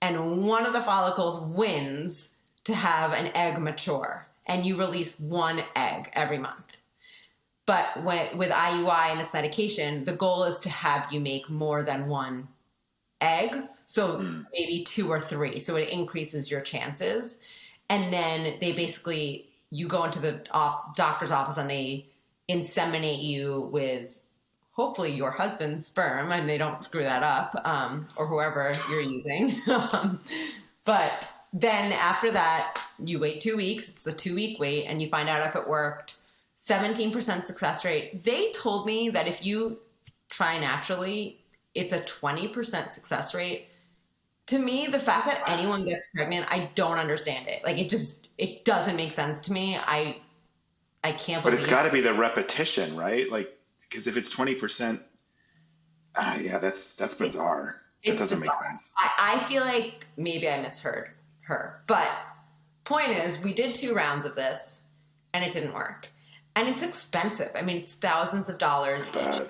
and one of the follicles wins to have an egg mature, and you release 1 egg every month. But with IUI and its medication, the goal is to have you make more than 1 egg, so maybe 2 or 3, so it increases your chances. And then you go into the doctor's office and they inseminate you with hopefully your husband's sperm, and they don't screw that up, or whoever you're using. But then after that, you wait 2 weeks. It's the 2-week wait, and you find out if it worked. 17% success rate. They told me that if you try naturally, it's a 20% success rate. To me, the fact that anyone gets pregnant, I don't understand it. Like, it doesn't make sense to me. I can't believe. But it's got to be the repetition, right? Like, because if it's 20%, that's bizarre. That doesn't make sense. I feel like maybe I misheard her. But point is, we did 2 rounds of this, and it didn't work. And it's expensive. I mean, it's thousands of dollars each.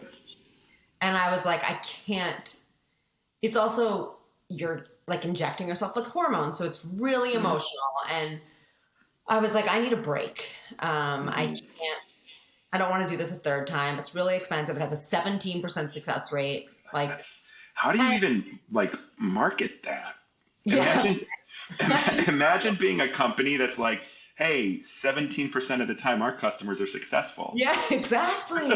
And I was like, I can't. It's also, you're like injecting yourself with hormones, so it's really emotional. And I was like, I need a break. I don't want to do this a 3rd time. It's really expensive. It has a 17% success rate. Like, how do you even like market that? Yeah. Imagine being a company that's like, hey, 17% of the time our customers are successful. Yeah, exactly.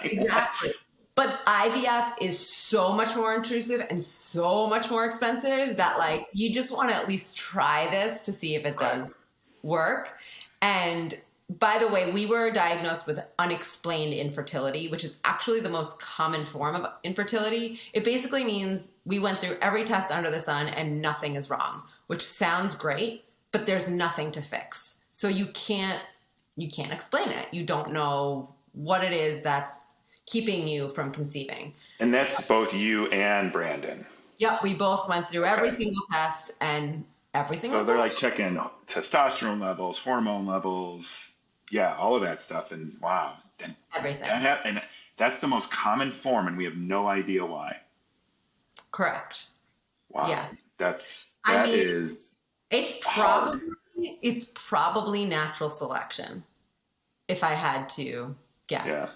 Exactly. But IVF is so much more intrusive and so much more expensive that, like, you just want to at least try this to see if it does work. And by the way, we were diagnosed with unexplained infertility, which is actually the most common form of infertility. It basically means we went through every test under the sun and nothing is wrong, which sounds great, but there's nothing to fix. So you can't explain it. You don't know what it is that's keeping you from conceiving. And that's both you and Brandon. Yep, we both went through every single test and everything was So they're fine. like checking testosterone levels, hormone levels, yeah, all of that stuff. And wow, Everything. and that's the most common form, and we have no idea why. Correct. Wow, Yeah. that is it's hard. probably natural selection, if I had to guess. Yeah.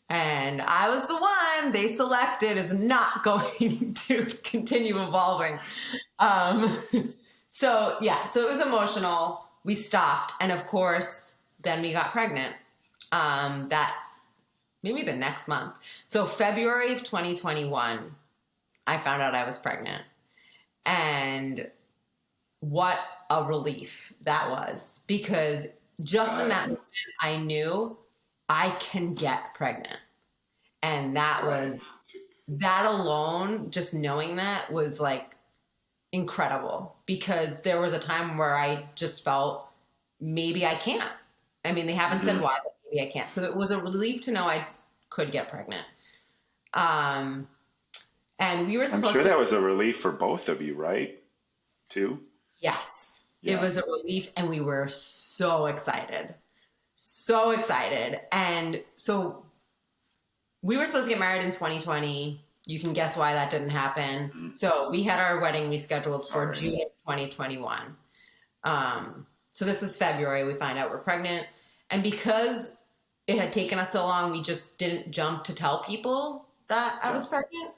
And I was the one they selected is not going to continue evolving. So it was emotional. We stopped, and of course, then we got pregnant. That maybe the next month. So February of 2021, I found out I was pregnant, and what a relief that was, because just in that moment, I knew I can get pregnant. And that alone, just knowing that was like incredible, because there was a time where I just felt maybe I can't. I mean, they haven't said why, but maybe I can't. So it was a relief to know I could get pregnant. And we were supposed I'm sure that was a relief for both of you, right? Too? Yes, Yeah. It was a relief, and we were so excited. So excited. And so we were supposed to get married in 2020. You can guess why that didn't happen. Mm-hmm. So we had our wedding rescheduled for June 2021. So this is February. We find out we're pregnant. And because it had taken us so long, we just didn't jump to tell people that I was pregnant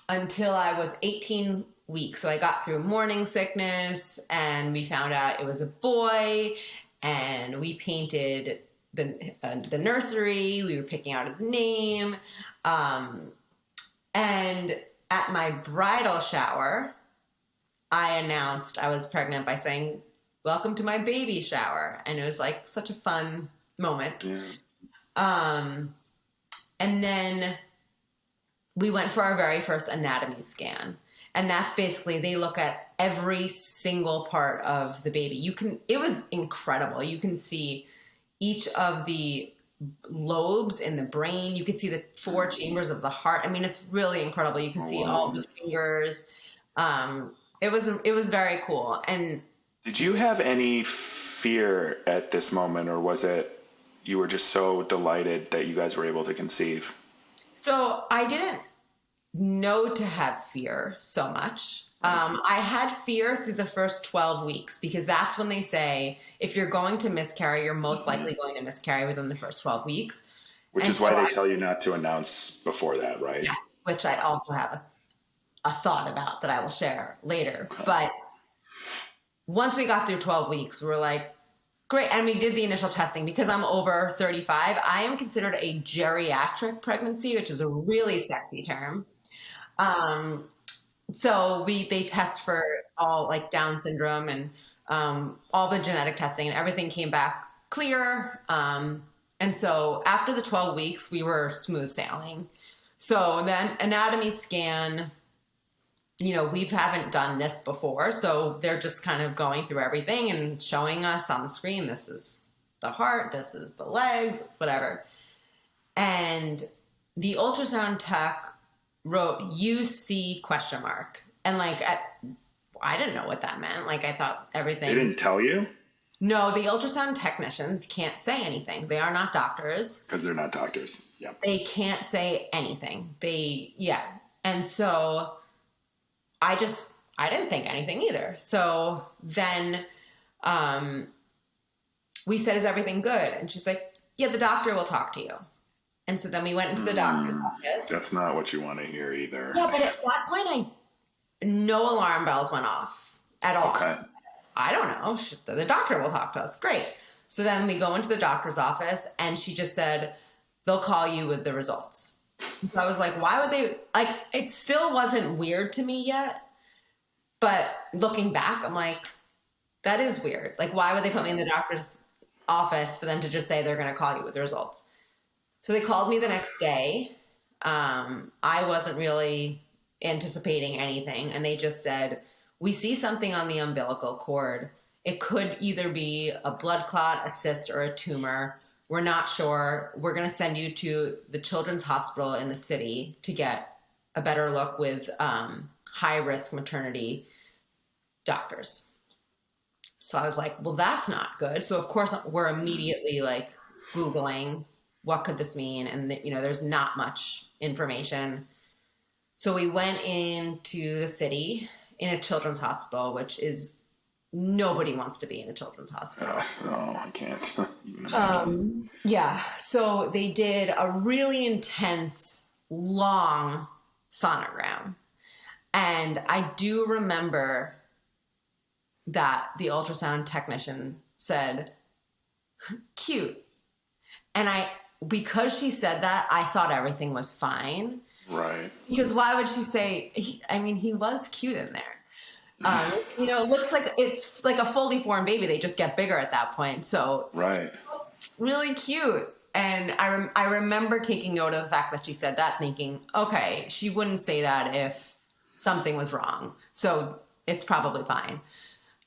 until I was 18 weeks. So I got through morning sickness, and we found out it was a boy, and we painted the nursery. We were picking out his name. And at my bridal shower, I announced I was pregnant by saying, "Welcome to my baby shower." And it was like such a fun moment. Yeah. And then we went for our very first anatomy scan. And that's basically, they look at every single part of the baby. It was incredible. You can see each of the lobes in the brain. You could see the 4 chambers of the heart. I mean, it's really incredible. You can see all the fingers. It was very cool. And Did you have any fear at this moment, or was it you were just so delighted that you guys were able to conceive? so I didn't know to have fear so much. I had fear through the first 12 weeks, because that's when they say if you're going to miscarry, you're most likely going to miscarry within the first 12 weeks. Which And is why so they tell you not to announce before that, right? Yes, which I also have a thought about that I will share later. Okay. But once we got through 12 weeks, we were like, great. And we did the initial testing. Because I'm over 35, I am considered a geriatric pregnancy, which is a really sexy term. So they test for all like Down syndrome and all the genetic testing, and everything came back clear. And so after the 12 weeks, we were smooth sailing. So then anatomy scan, we haven't done this before. So they're just kind of going through everything and showing us on the screen, this is the heart, this is the legs, whatever. And the ultrasound tech wrote UC ? And I didn't know what that meant. I thought everything. They didn't tell you? No, the ultrasound technicians can't say anything. They are not doctors. Because they're not doctors. Yeah. They can't say anything. And so I didn't think anything either. So then we said, is everything good? And she's like, yeah, the doctor will talk to you. And so then we went into the doctor's office. That's not what you want to hear either. Yeah, but at that point, no alarm bells went off at all. Okay. I don't know. The doctor will talk to us. Great. So then we go into the doctor's office, and she just said, they'll call you with the results. And so I was like, why would they? It still wasn't weird to me yet. But looking back, I'm like, That is weird. Like, why would they put me in the doctor's office for them to just say they're going to call you with the results? So they called me the next day. I wasn't really anticipating anything. And they just said, we see something on the umbilical cord. It could either be a blood clot, a cyst, or a tumor. We're not sure. We're going to send you to the Children's Hospital in the city to get a better look with high-risk maternity doctors. So I was like, well, that's not good. So of course we're immediately like Googling, what could this mean? And there's not much information. So we went into the city in a children's hospital, which is, nobody wants to be in a children's hospital. No, I can't even imagine. Yeah. So they did a really intense, long sonogram. And I do remember that the ultrasound technician said, cute. And because she said that, I thought everything was fine. Right. Because why would she say, he was cute in there. It looks like it's like a fully formed baby. They just get bigger at that point. So right. Really cute. And I remember taking note of the fact that she said that, thinking, okay, she wouldn't say that if something was wrong. So it's probably fine.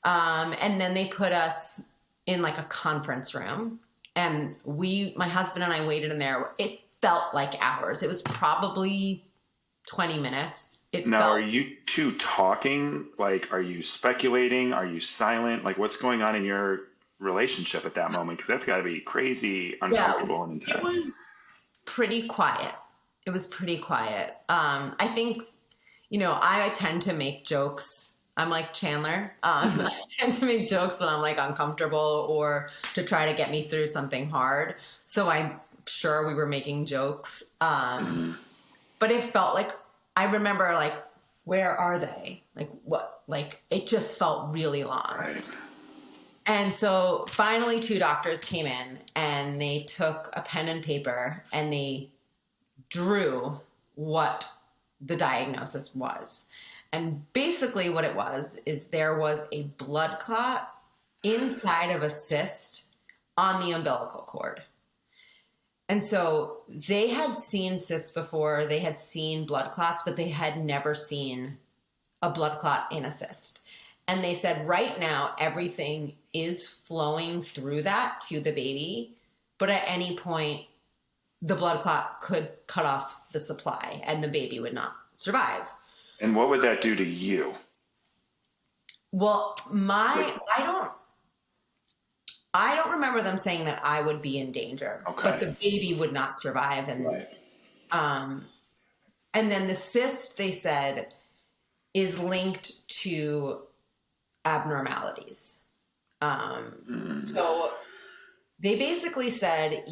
And then they put us in like a conference room, and my husband and I waited in there. It felt like hours. It was probably 20 minutes. Are you two talking? Like, are you speculating? Are you silent? Like, what's going on in your relationship at that moment? Because that's got to be crazy, uncomfortable, and intense. It was pretty quiet. I think, I tend to make jokes. I'm like Chandler. I tend to make jokes when I'm like uncomfortable or to try to get me through something hard. So I'm sure we were making jokes. But it felt like, I remember like, where are they? Like what? Like it just felt really long. Right. And so finally 2 doctors came in and they took a pen and paper and they drew what the diagnosis was. And basically what it was is there was a blood clot inside of a cyst on the umbilical cord. And so they had seen cysts before, they had seen blood clots, but they had never seen a blood clot in a cyst. And they said right now everything is flowing through that to the baby, but at any point the blood clot could cut off the supply and the baby would not survive. And what would that do to you? Well, I don't remember them saying that I would be in danger, but the baby would not survive. And, right. And then the cyst, they said, is linked to abnormalities. So they basically said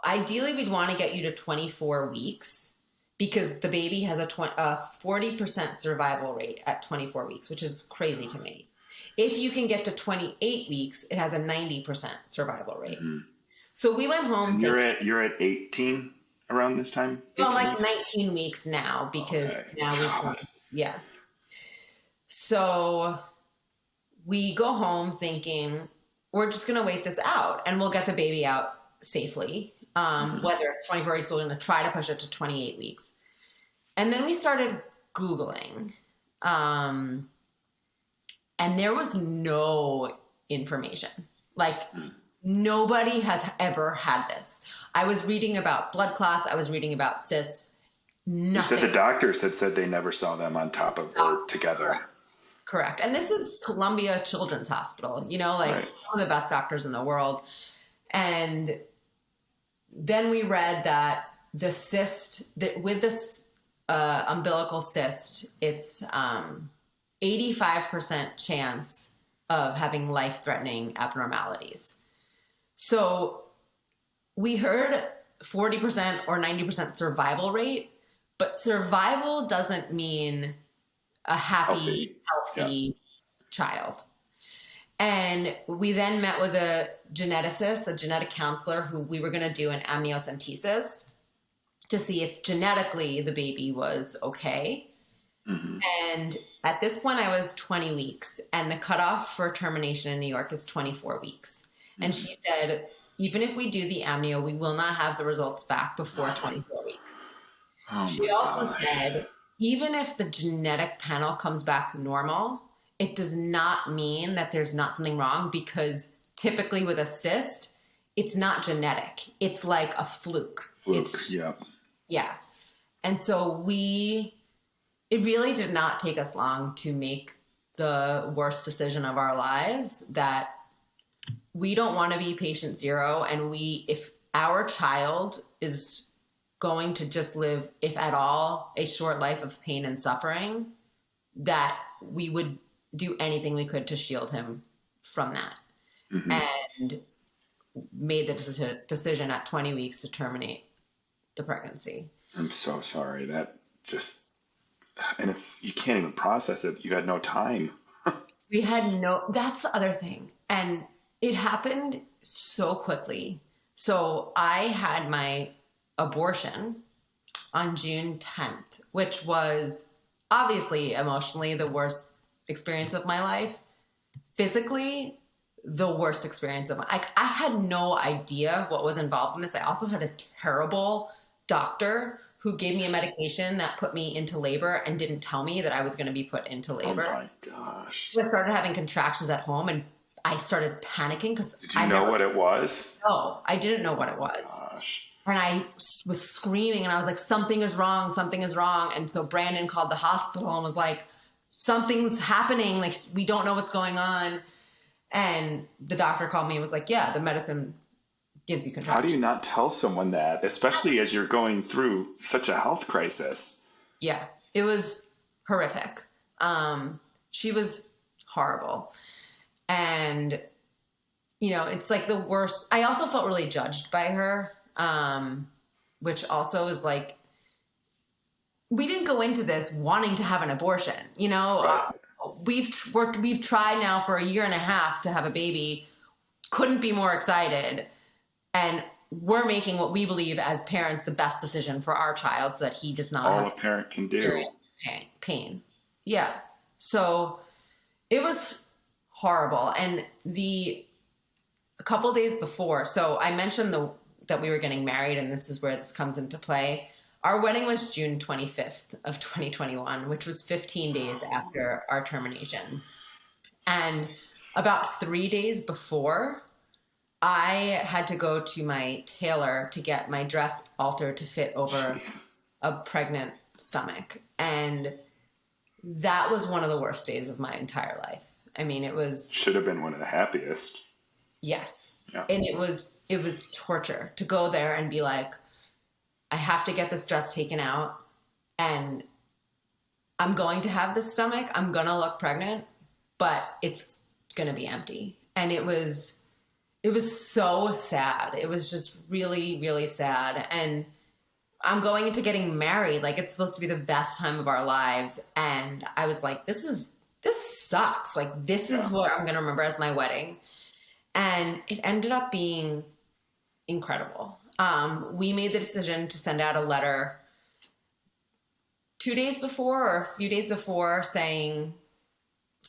ideally we'd want to get you to 24 weeks because the baby has a 40% survival rate at 24 weeks, which is crazy to me. If you can get to 28 weeks, it has a 90% survival rate. Mm-hmm. So we went home. You're at 18 around this time? I'm like 19 weeks now because yeah. So we go home thinking we're just going to wait this out and we'll get the baby out safely. Whether it's 24 weeks, we're going to try to push it to 28 weeks. And then we started Googling. And there was no information. Like nobody has ever had this. I was reading about blood clots. I was reading about cysts. Nothing. You said the doctors had said they never saw them on top of or together. Correct. And this is Columbia Children's Hospital, right. Some of the best doctors in the world. And then we read that the cyst, with this umbilical cyst, it's 85% chance of having life-threatening abnormalities. So we heard 40% or 90% survival rate, but survival doesn't mean a healthy child. And we then met with a geneticist, a genetic counselor, who we were going to do an amniocentesis to see if genetically the baby was okay. Hmm. And at this point, I was 20 weeks, and the cutoff for termination in New York is 24 weeks. And Hmm. she said, even if we do the amnio, we will not have the results back before 24 weeks. Oh She my also gosh. said, even if the genetic panel comes back normal, it does not mean that there's not something wrong, because typically with a cyst, it's not genetic. It's like a fluke. Fluke. It's, Yep. yeah. And so it really did not take us long to make the worst decision of our lives, that we don't want to be patient zero. And if our child is going to just live, if at all, a short life of pain and suffering, that we would do anything we could to shield him from that. Hmm. And made the decision at 20 weeks to terminate the pregnancy. I'm so sorry. That just, and you can't even process it. You had no time. We had that's the other thing. And it happened so quickly. So I had my abortion on June 10th, which was obviously emotionally the worst experience of my life. Physically, the worst experience of I had no idea what was involved in this. I also had a terrible doctor who gave me a medication that put me into labor and didn't tell me that I was going to be put into Oh labor. my gosh. So I started having contractions at home, and I started panicking because Did you know what it was? no, I didn't know what it Oh my was. gosh. And I was screaming, and I was like, something is wrong, something is wrong. And so Brandon called the hospital and was like, something's happening. Like, we don't know what's going on. And the doctor called me and was like, yeah, the medicine gives you How do you contractions. not tell someone that, especially as you're going through such a health crisis? Yeah, it was horrific. She was horrible. And, it's like the worst. I also felt really judged by her, which also is like, we didn't go into this wanting to have an abortion. Right. We've tried now for a year and a half to have a baby. Couldn't be more excited. And we're making what we believe as parents the best decision for our child, so that he does not All have a to parent can do. experience pain. Yeah. So it was horrible. And a couple days before, so I mentioned that we were getting married, and this is where this comes into play. Our wedding was June 25th of 2021, which was 15 days after our termination. And about 3 days before, I had to go to my tailor to get my dress altered to fit over Jeez. a pregnant stomach. And that was one of the worst days of my entire life. I mean, it was, Should have been one of the happiest. yes. Yeah. And it was torture to go there and be like, I have to get this dress taken out, and I'm going to have this stomach. I'm going to look pregnant, but it's going to be empty. And it was so sad. It was just really, really sad. And I'm going into getting married. Like, it's supposed to be the best time of our lives. And I was like, this sucks. Like, this is what I'm going to remember as my wedding. And it ended up being incredible. We made the decision to send out a letter 2 days before, or a few days before, saying,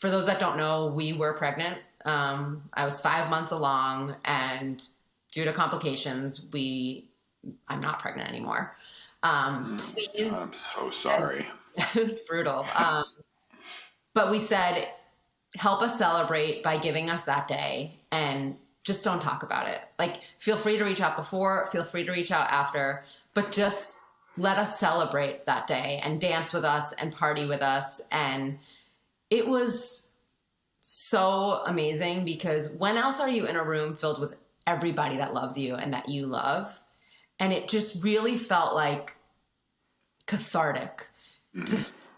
for those that don't know, we were pregnant. I was 5 months along, and due to complications, I'm not pregnant anymore. Please, I'm so sorry. it was brutal. But we said, help us celebrate by giving us that day, and just don't talk about it. Like, feel free to reach out before, feel free to reach out after, but just let us celebrate that day and dance with us and party with us. And it was so amazing, because when else are you in a room filled with everybody that loves you and that you love? And it just really felt like cathartic.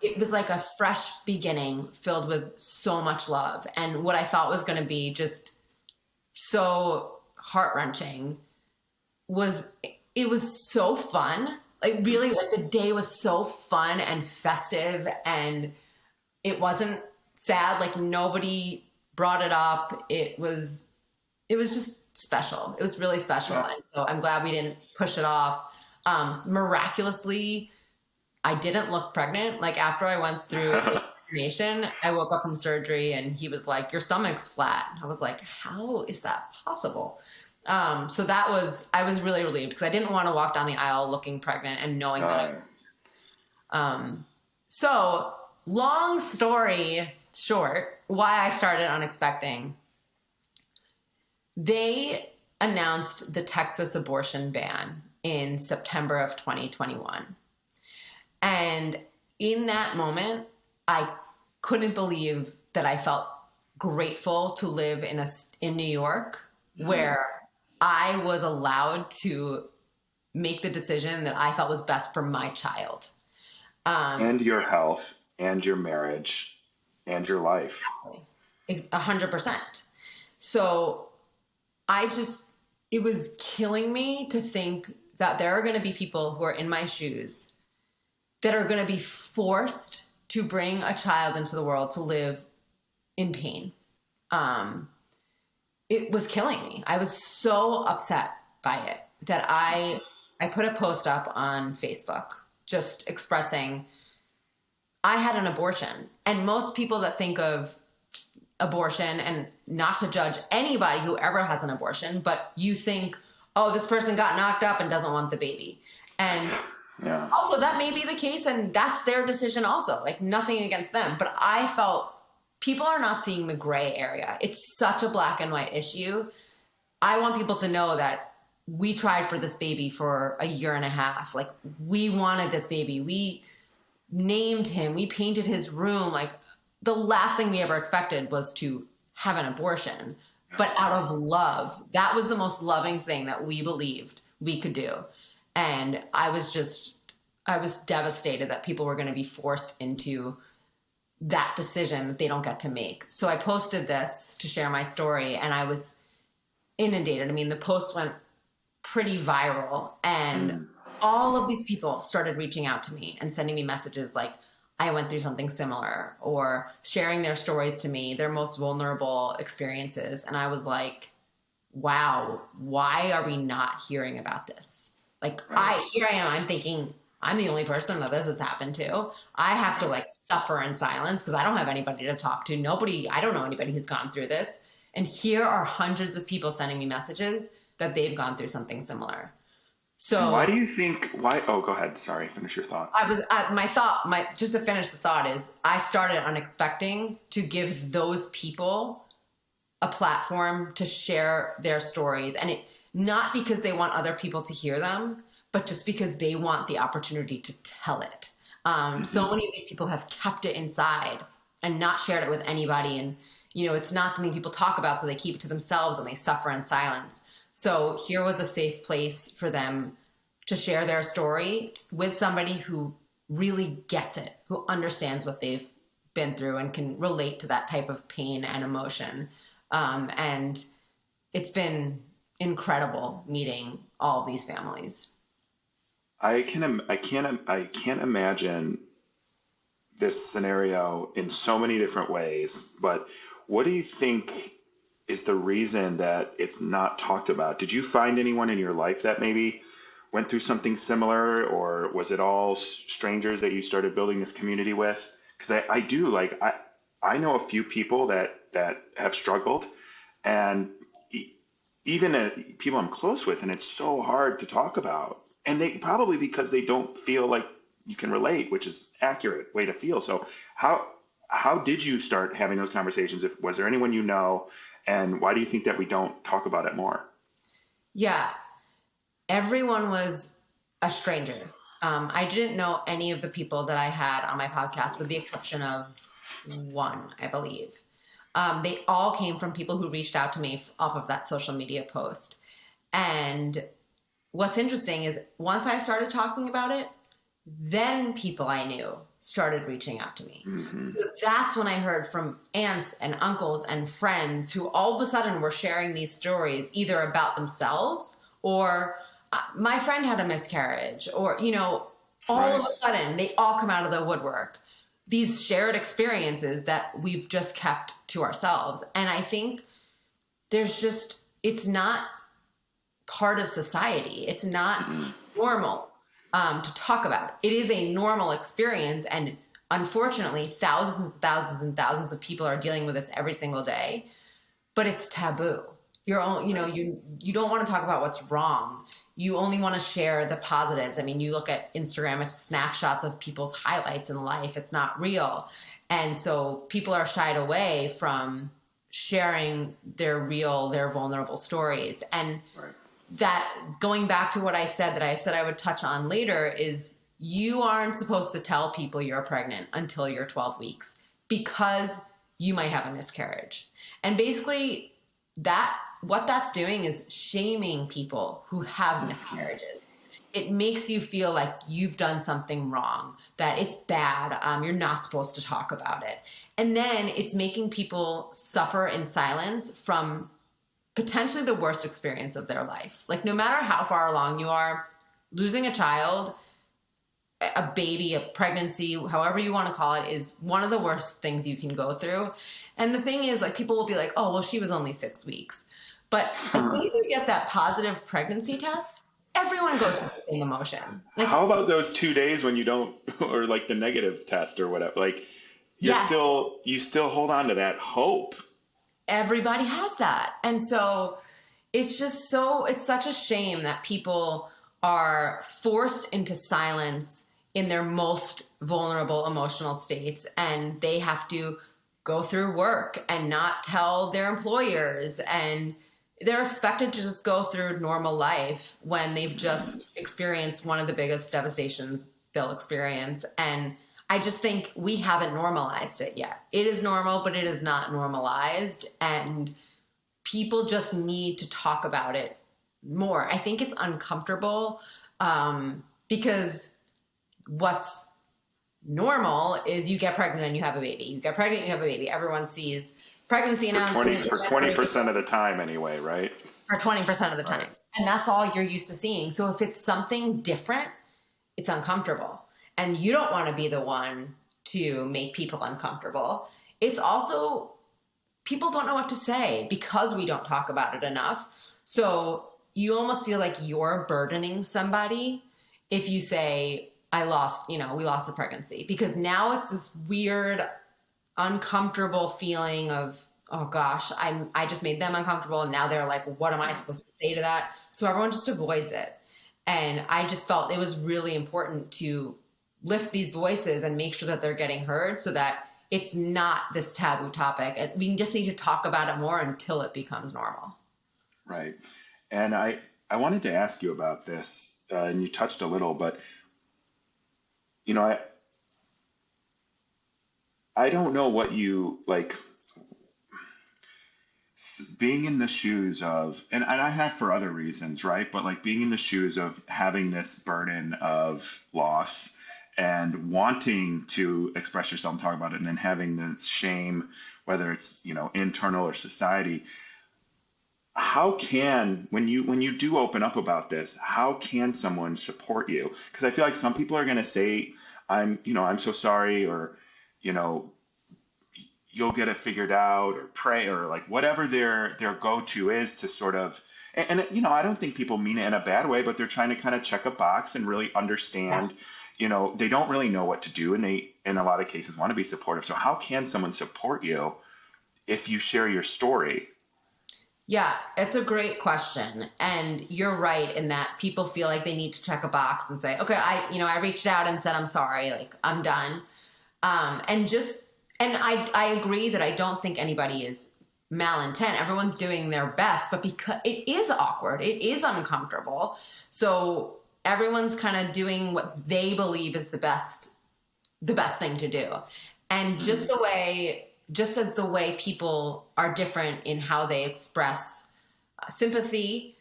It was like a fresh beginning filled with so much love. And what I thought was going to be just so heart-wrenching it was so fun. Like, really, like, the day was so fun and festive, and it wasn't sad. Like, nobody brought it up. It was just special. It was really special. Yeah. And so I'm glad we didn't push it off. Miraculously, I didn't look pregnant. Like after I went through the examination, I woke up from surgery and he was like, your stomach's flat. I was like, how is that possible? So I was really relieved because I didn't want to walk down the aisle looking pregnant and knowing that. So long story short, why I started Unexpecting. They announced the Texas abortion ban in September of 2021. And in that moment, I couldn't believe that I felt grateful to live in New York, where I was allowed to make the decision that I felt was best for my child. And your health and your marriage and your life. 100%. So it was killing me to think that there are going to be people who are in my shoes that are going to be forced to bring a child into the world to live in pain. It was killing me. I was so upset by it that I put a post up on Facebook just expressing I had an abortion. And most people that think of abortion, and not to judge anybody who ever has an abortion, but you think, oh, this person got knocked up and doesn't want the baby. And also that may be the case and that's their decision also, like nothing against them. But I felt people are not seeing the gray area. It's such a black and white issue. I want people to know that we tried for this baby for a year and a half. Like we wanted this baby. We named him. We painted his room. Like the last thing we ever expected was to have an abortion, but out of love. That was the most loving thing that we believed we could do. And I was devastated that people were going to be forced into that decision that they don't get to make. So I posted this to share my story and I was inundated. I mean, the post went pretty viral and all of these people started reaching out to me and sending me messages like, I went through something similar, or sharing their stories to me, their most vulnerable experiences. And I was like, wow, why are we not hearing about this? Like, here I am, I'm thinking, I'm the only person that this has happened to. I have to like suffer in silence because I don't have anybody to talk to. I don't know anybody who's gone through this. And here are hundreds of people sending me messages that they've gone through something similar. So and why do you think, oh, go ahead. Sorry. Finish your thought. Just to finish the thought is I started Unexpecting to give those people a platform to share their stories. And not because they want other people to hear them, but just because they want the opportunity to tell it. So many of these people have kept it inside and not shared it with anybody. And, it's not something people talk about, so they keep it to themselves and they suffer in silence. So here was a safe place for them to share their story with somebody who really gets it, who understands what they've been through and can relate to that type of pain and emotion. And it's been incredible meeting all of these families. I can't imagine this scenario in so many different ways, but what do you think is the reason that it's not talked about? Did you find anyone in your life that maybe went through something similar, or was it all strangers that you started building this community with? Because I know a few people that have struggled, and even people I'm close with, and it's so hard to talk about. And they probably because they don't feel like you can relate, which is accurate way to feel. So how did you start having those conversations? Was there anyone you know? And why do you think that we don't talk about it more? Yeah, everyone was a stranger. I didn't know any of the people that I had on my podcast, with the exception of one, I believe. They all came from people who reached out to me off of that social media post. And what's interesting is once I started talking about it, then people I knew started reaching out to me. Mm-hmm. So that's when I heard from aunts and uncles and friends who all of a sudden were sharing these stories, either about themselves or my friend had a miscarriage, or, all of a sudden they all come out of the woodwork. These shared experiences that we've just kept to ourselves. And I think it's not part of society. It's not normal. to talk about. It is a normal experience, and unfortunately, thousands and thousands and thousands of people are dealing with this every single day. But it's taboo. You don't want to talk about what's wrong. You only want to share the positives. I mean, you look at Instagram, it's snapshots of people's highlights in life. It's not real. And so people are shied away from sharing their vulnerable stories. And Right. that, going back to what I said that I would touch on later, is you aren't supposed to tell people you're pregnant until you're 12 weeks because you might have a miscarriage. And basically what that's doing is shaming people who have miscarriages. It makes you feel like you've done something wrong, that it's bad. You're not supposed to talk about it. And then it's making people suffer in silence from potentially the worst experience of their life. Like, no matter how far along you are, losing a child, a baby, a pregnancy, however you want to call it, is one of the worst things you can go through. And the thing is, like, people will be like, oh, well, she was only 6 weeks. But as soon as you get that positive pregnancy test, everyone goes through the same emotion. Like, How about those 2 days when you don't, or like the negative test or whatever? Like, yes, you still hold on to that hope. everybody has that. And so it's such a shame that people are forced into silence in their most vulnerable emotional states, and they have to go through work and not tell their employers, and they're expected to just go through normal life when they've just experienced one of the biggest devastations they'll experience. And I just think we haven't normalized it yet. It is normal, but it is not normalized, and people just need to talk about it more. I think it's uncomfortable because what's normal is you get pregnant and you have a baby. You get pregnant, you have a baby. Everyone sees pregnancy announcements. For 20% of the time anyway, right? For 20% of the time. Right. And that's all you're used to seeing. So if it's something different, it's uncomfortable. And you don't want to be the one to make people uncomfortable. It's also, people don't know what to say because we don't talk about it enough. So you almost feel like you're burdening somebody if you say, we lost the pregnancy, because now it's this weird, uncomfortable feeling of, oh gosh, I just made them uncomfortable. And now they're like, what am I supposed to say to that? So everyone just avoids it. And I just felt it was really important to lift these voices and make sure that they're getting heard so that it's not this taboo topic. And we just need to talk about it more until it becomes normal. Right. And I wanted to ask you about this, and you touched a little, but I don't know what you like being in the shoes of, and I have for other reasons, right? But like being in the shoes of having this burden of loss and wanting to express yourself and talk about it, and then having this shame, whether it's, internal or society. How can, when you do open up about this, how can someone support you? Because I feel like some people are going to say, I'm so sorry, or, you'll get it figured out, or pray, or like whatever their go-to is to sort of, and I don't think people mean it in a bad way, but they're trying to kind of check a box and really understand, Yes. they don't really know what to do, and they, in a lot of cases, want to be supportive. So how can someone support you if you share your story? Yeah, it's a great question. And you're right in that people feel like they need to check a box and say, okay, I reached out and said, I'm sorry, like I'm done. And I agree that I don't think anybody is malintent. Everyone's doing their best, but because it is awkward, it is uncomfortable. So everyone's kind of doing what they believe is the best thing to do. And just as the way people are different in how they express sympathy,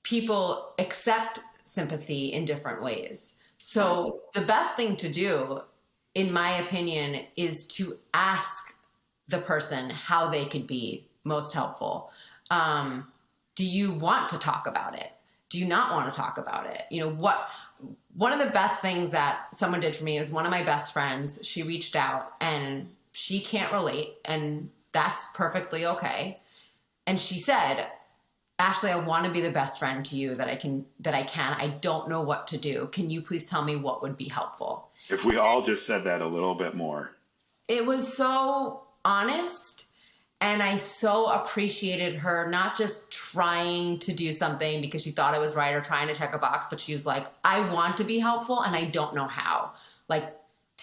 people accept sympathy in different ways. So the best thing to do, in my opinion, is to ask the person how they could be most helpful. Do you want to talk about it? Do you not want to talk about it? One of the best things that someone did for me was one of my best friends. She reached out and she can't relate, and that's perfectly okay. And she said, Ashley, I want to be the best friend to you that I can. I don't know what to do. Can you please tell me what would be helpful? If we all just said that a little bit more. It was so honest, and I so appreciated her not just trying to do something because she thought it was right or trying to check a box, but she was like, I want to be helpful and I don't know how. Like,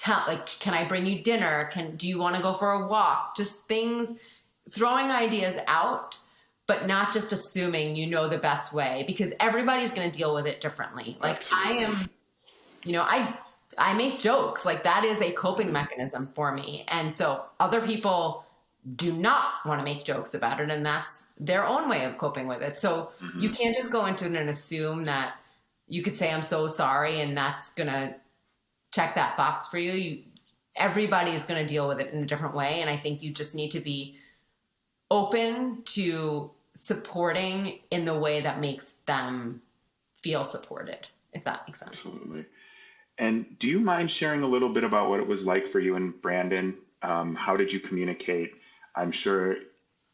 can I bring you dinner? Do you want to go for a walk? Just things, throwing ideas out, but not just assuming you know the best way, because everybody's going to deal with it differently. Like, Absolutely. I am, I make jokes. Like, that is a coping mechanism for me. And so other people do not want to make jokes about it, and that's their own way of coping with it. So you can't just go into it and assume that you could say, I'm so sorry, and that's going to check that box for you. Everybody is going to deal with it in a different way. And I think you just need to be open to supporting in the way that makes them feel supported, if that makes sense. Absolutely. And do you mind sharing a little bit about what it was like for you and Brandon? How did you communicate? I'm sure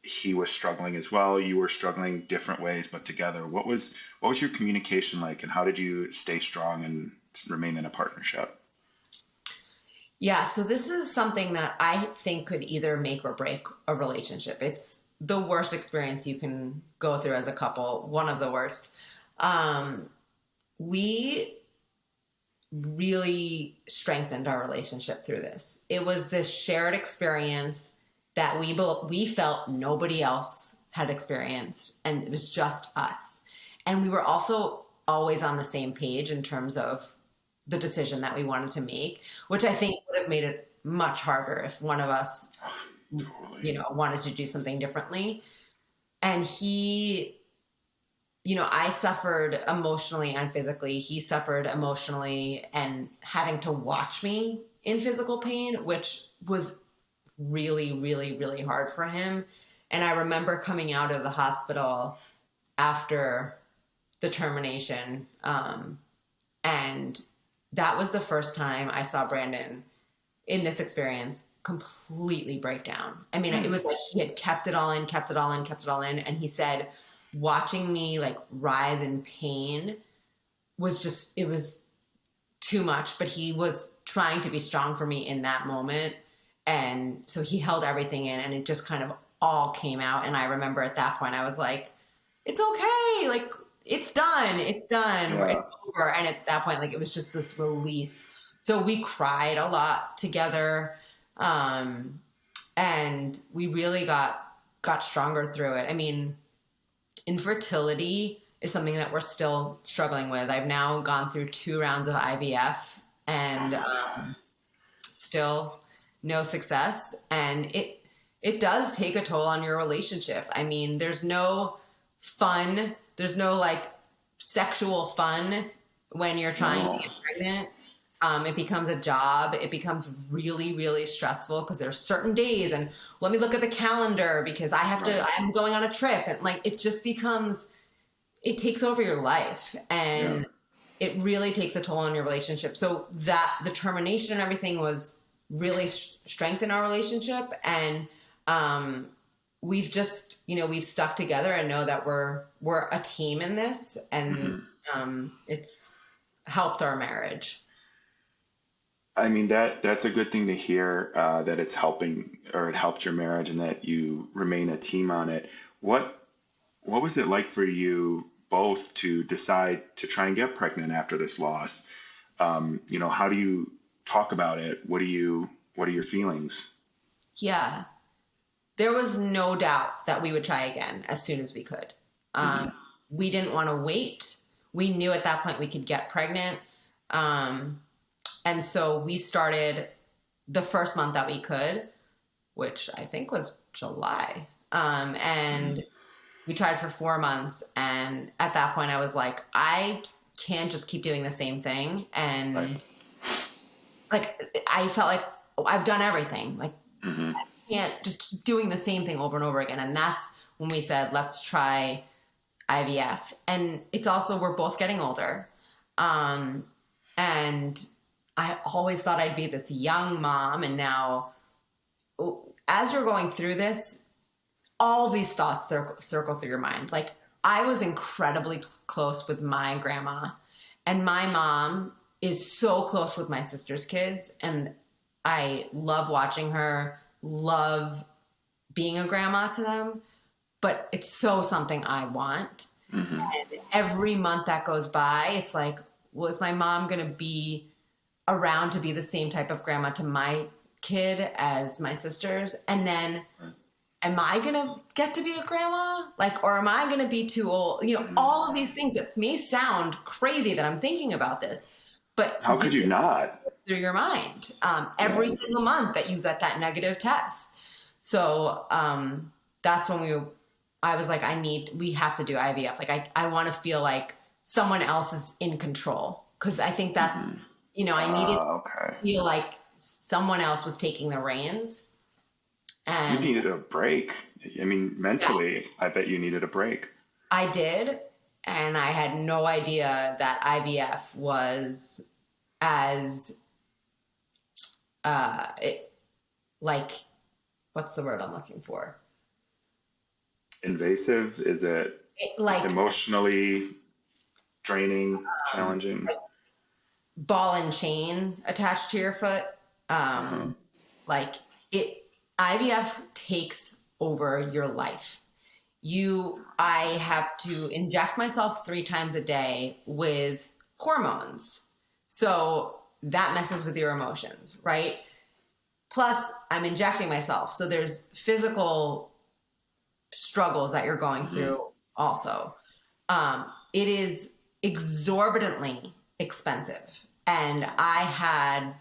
he was struggling as well. You were struggling different ways, but together. What was your communication like, and how did you stay strong and remain in a partnership? Yeah, so this is something that I think could either make or break a relationship. It's the worst experience you can go through as a couple, one of the worst. We really strengthened our relationship through this. It was this shared experience that we felt nobody else had experienced, and it was just us. And we were also always on the same page in terms of the decision that we wanted to make, which I think would have made it much harder if one of us, Totally. wanted to do something differently. And he, I suffered emotionally and physically. He suffered emotionally and having to watch me in physical pain, which was really, really, really hard for him. And I remember coming out of the hospital after the termination, and that was the first time I saw Brandon in this experience completely break down. I mean, it was like he had kept it all in, kept it all in, kept it all in. And he said, watching me like writhe in pain it was too much, but he was trying to be strong for me in that moment. And so he held everything in, and it just kind of all came out. And I remember at that point, I was like, it's okay. Like, it's done. It's done. Yeah. It's over. And at that point, like, it was just this release. So we cried a lot together. And we really got stronger through it. I mean, infertility is something that we're still struggling with. I've now gone through 2 rounds of IVF, and still no success. And it does take a toll on your relationship. I mean, there's no fun. There's no like sexual fun when you're trying to get pregnant. It becomes a job. It becomes really, really stressful because there's certain days, and let me look at the calendar because I'm going on a trip. And like, it just becomes, it takes over your life, and it really takes a toll on your relationship. So that the termination and everything was really strengthened our relationship. And, we've just, we've stuck together and know that we're a team in this, and, it's helped our marriage. I mean, that's a good thing to hear, that it's helping, or it helped your marriage, and that you remain a team on it. What was it like for you both to decide to try and get pregnant after this loss? How do you talk about it? What are your feelings? Yeah, there was no doubt that we would try again as soon as we could. We didn't want to wait. We knew at that point we could get pregnant. And so we started the first month that we could, which I think was July. And we tried for 4 months. And at that point I was like, I can't just keep doing the same thing. And like, I felt like I've done everything. Like, I can't just keep doing the same thing over and over again. And that's when we said, let's try IVF. And it's also, we're both getting older. And I always thought I'd be this young mom. And now, as you're going through this, all these thoughts circle through your mind. Like, I was incredibly close with my grandma, and my mom is so close with my sister's kids, and I love watching her, love being a grandma to them, but it's so something I want. And every month that goes by, it's like, was my mom going to be around to be the same type of grandma to my kid as my sisters? And then am I going to get to be a grandma? Like, or am I going to be too old? You know, all of these things that may sound crazy that I'm thinking about this, but How could you not? through your mind every single month that you got that negative test. So that's when I was like, we have to do IVF. Like, I want to feel like someone else is in control. Cause I think that's, I needed to feel like someone else was taking the reins. And you needed a break. I mean, mentally, I bet you needed a break. I did. And I had no idea that IVF was as, what's the word I'm looking for? Invasive? Is it like emotionally draining, challenging? Like ball and chain attached to your foot. Like IVF takes over your life. I have to inject myself 3 times a day with hormones. So that messes with your emotions, right? Plus I'm injecting myself. So there's physical struggles that you're going through also. It is exorbitantly expensive, and I had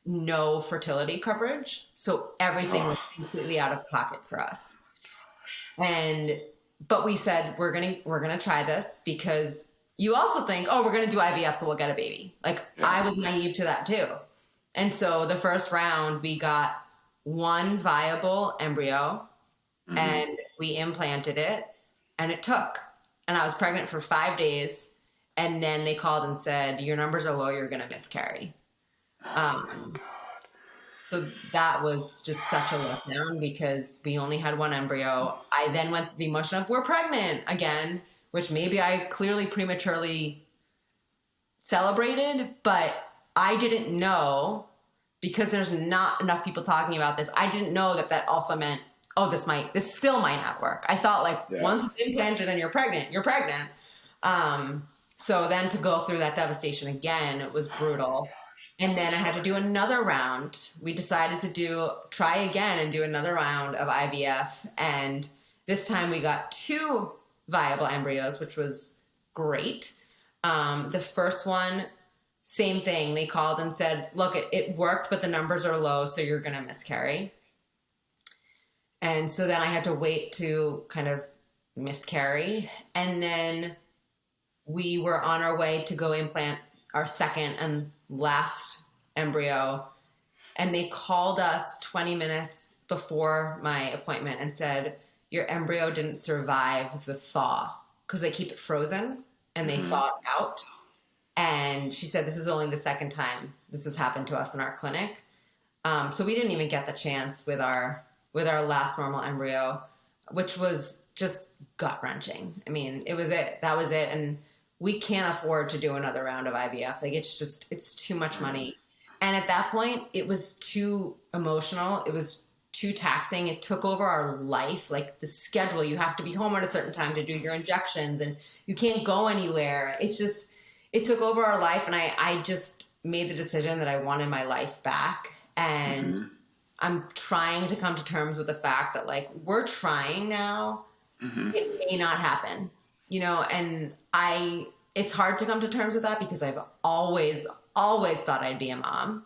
no fertility coverage, so everything was completely out of pocket for us. But we said we're gonna try this, because you also think, oh, we're gonna do IVF so we'll get a baby. Like, I was naive to that too. And so the first round we got one viable embryo, and we implanted it, and it took. And I was pregnant for 5 days, and then they called and said, your numbers are low, you're going to miscarry. So that was just such a letdown, because we only had one embryo. I then went through the emotion of, we're pregnant again, which maybe I clearly prematurely celebrated, but I didn't know, because there's not enough people talking about this. I didn't know that also meant, oh, this still might not work. I thought, like, once it's implanted and you're pregnant, you're pregnant. So then to go through that devastation again, it was brutal. And then I had to do another round. We decided to try again and do another round of IVF. And this time we got 2 viable embryos, which was great. The first one, same thing. They called and said, look, it worked, but the numbers are low, so you're going to miscarry. And so then I had to wait to kind of miscarry. And then we were on our way to go implant our second and last embryo. And they called us 20 minutes before my appointment and said, your embryo didn't survive the thaw, because they keep it frozen and they thaw it out. And she said, this is only the second time this has happened to us in our clinic. So we didn't even get the chance with our last normal embryo, which was just gut-wrenching. I mean, that was it. And we can't afford to do another round of IVF. Like, it's too much money. And at that point, it was too emotional. It was too taxing. It took over our life. Like, the schedule, you have to be home at a certain time to do your injections, and you can't go anywhere. It took over our life. And I just made the decision that I wanted my life back. And I'm trying to come to terms with the fact that, like, we're trying now. It may not happen, and it's hard to come to terms with that, because I've always thought I'd be a mom.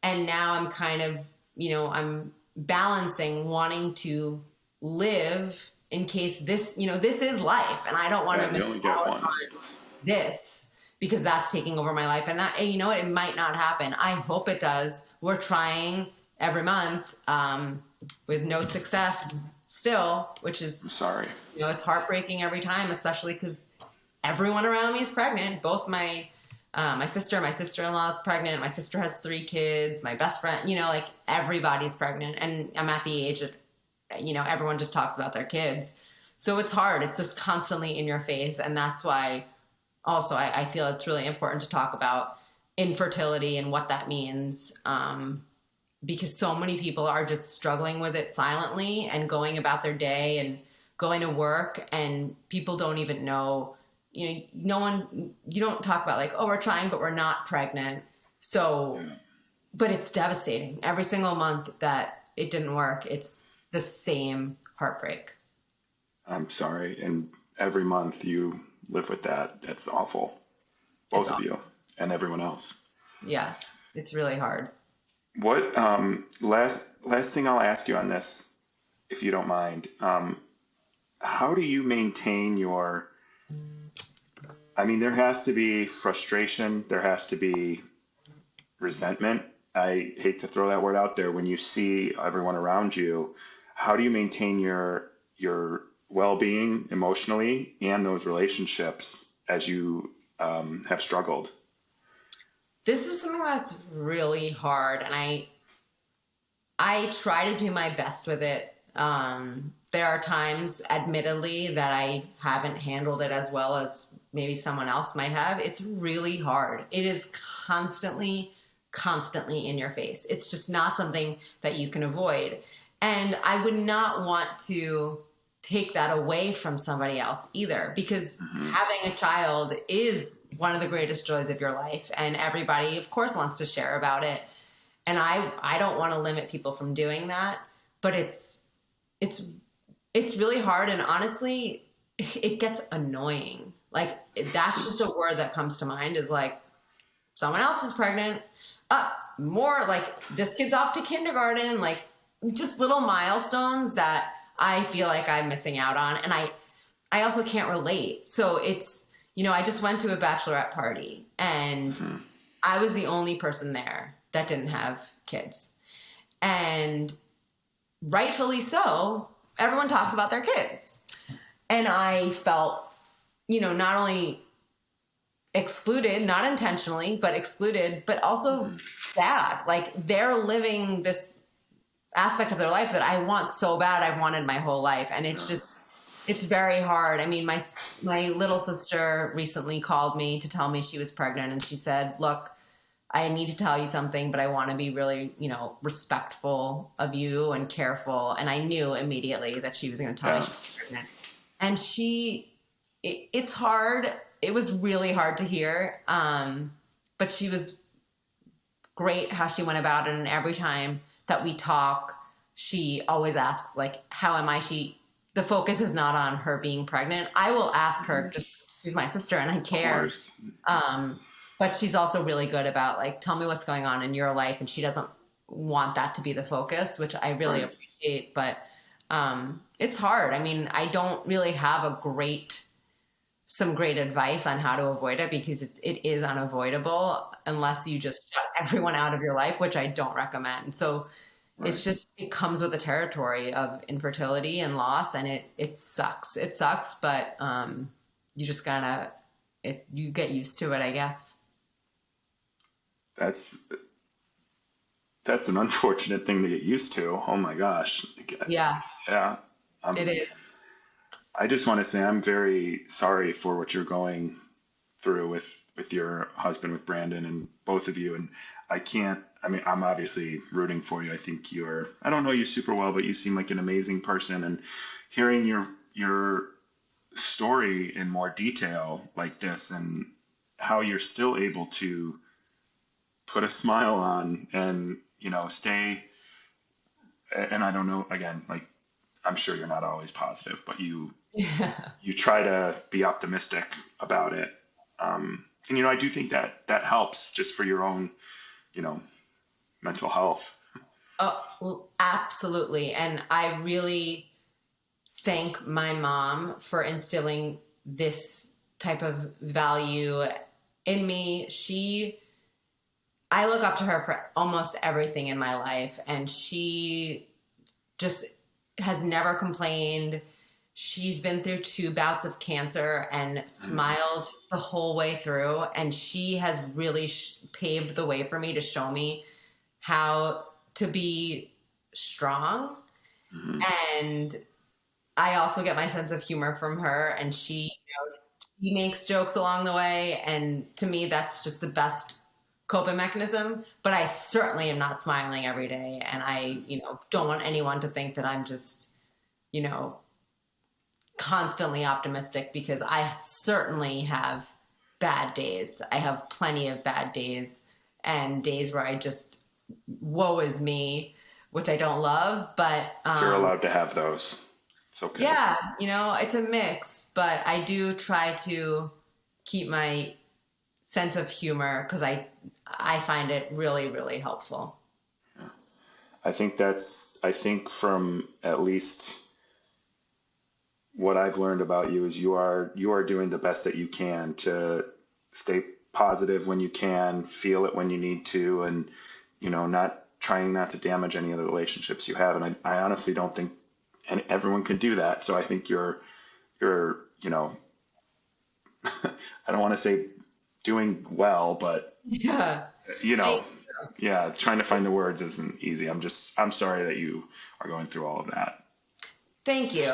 And now I'm kind of, I'm balancing wanting to live in case this is life, and I don't want to miss out on this, because that's taking over my life. And that, it might not happen. I hope it does. We're trying every month, with no success still, which is, I'm sorry. It's heartbreaking every time, especially because everyone around me is pregnant. Both my sister, my sister-in-law is pregnant. My sister has 3 kids. My best friend, like, everybody's pregnant. And I'm at the age that, everyone just talks about their kids. So it's hard. It's just constantly in your face. And that's why also I feel it's really important to talk about infertility and what that means. Because so many people are just struggling with it silently and going about their day and going to work, and people don't even know, you don't talk about like, oh, we're trying, but we're not pregnant. So, but it's devastating. Every single month that it didn't work, it's the same heartbreak. I'm sorry. And every month you live with that. It's awful. Both of you and everyone else. Yeah, it's really hard. What last thing I'll ask you on this, if you don't mind. How do you maintain your? I mean, there has to be frustration. There has to be resentment. I hate to throw that word out there. When you see everyone around you, how do you maintain your well-being emotionally and those relationships as you have struggled? This is something that's really hard, and I try to do my best with it. There are times, admittedly, that I haven't handled it as well as maybe someone else might have. It's really hard. It is constantly in your face. It's just not something that you can avoid. And I would not want to take that away from somebody else either, because having a child is one of the greatest joys of your life. And everybody, of course, wants to share about it. And I don't want to limit people from doing that, but it's really hard. And honestly, it gets annoying. Like, that's just a word that comes to mind, is like, someone else is pregnant. More like, this kid's off to kindergarten. Like, just little milestones that I feel like I'm missing out on. And I also can't relate. So it's, I just went to a bachelorette party, and I was the only person there that didn't have kids. And rightfully so, everyone talks about their kids. And I felt, not only excluded, not intentionally, but excluded, but also sad. Like, they're living this aspect of their life that I want so bad. I've wanted my whole life. And it's just, it's very hard. I mean, my little sister recently called me to tell me she was pregnant, and she said, look, I need to tell you something, but I want to be really, respectful of you and careful. And I knew immediately that she was going to tell me she was pregnant. And it's hard. It was really hard to hear. But she was great how she went about it. And every time that we talk, she always asks, like, how am I? The focus is not on her being pregnant. I will ask her, just, she's my sister and I care. But she's also really good about, like, tell me what's going on in your life. And she doesn't want that to be the focus, which I really appreciate. But it's hard. I mean, I don't really have some great advice on how to avoid it, because it is unavoidable unless you just shut everyone out of your life, which I don't recommend. So it's just, it comes with the territory of infertility and loss, and it sucks. It sucks, but you just you get used to it, I guess. That's an unfortunate thing to get used to. Oh my gosh. Yeah. Yeah. It is. I just want to say I'm very sorry for what you're going through with your husband, with Brandon, and both of you. And I'm obviously rooting for you. I think I don't know you super well, but you seem like an amazing person. And hearing your story in more detail like this, and how you're still able to put a smile on and, stay. And I don't know, again, like, I'm sure you're not always positive, but you try to be optimistic about it. And, I do think that helps just for your own, mental health. Oh, well, absolutely. And I really thank my mom for instilling this type of value in me. I look up to her for almost everything in my life, and she just has never complained. She's been through 2 bouts of cancer and smiled the whole way through. And she has really paved the way for me to show me how to be strong. And I also get my sense of humor from her, and she makes jokes along the way, and to me, that's just the best coping mechanism. But I certainly am not smiling every day, and I, don't want anyone to think that I'm just, you know, constantly optimistic because I certainly have bad days. I have plenty of bad days and days where I just woe is me, which I don't love, but You're allowed to have those. It's okay. yeah, it's a mix, but I do try to keep my sense of humor because I find it really, really helpful. I think from at least what I've learned about you is you are doing the best that you can to stay positive when you can, feel it when you need to, and not trying not to damage any of the relationships you have. And I honestly don't think and everyone can do that. So I think you're I don't want to say doing well, but Yeah. you I, know, yeah, trying to find the words isn't easy. I'm sorry that you are going through all of that. Thank you.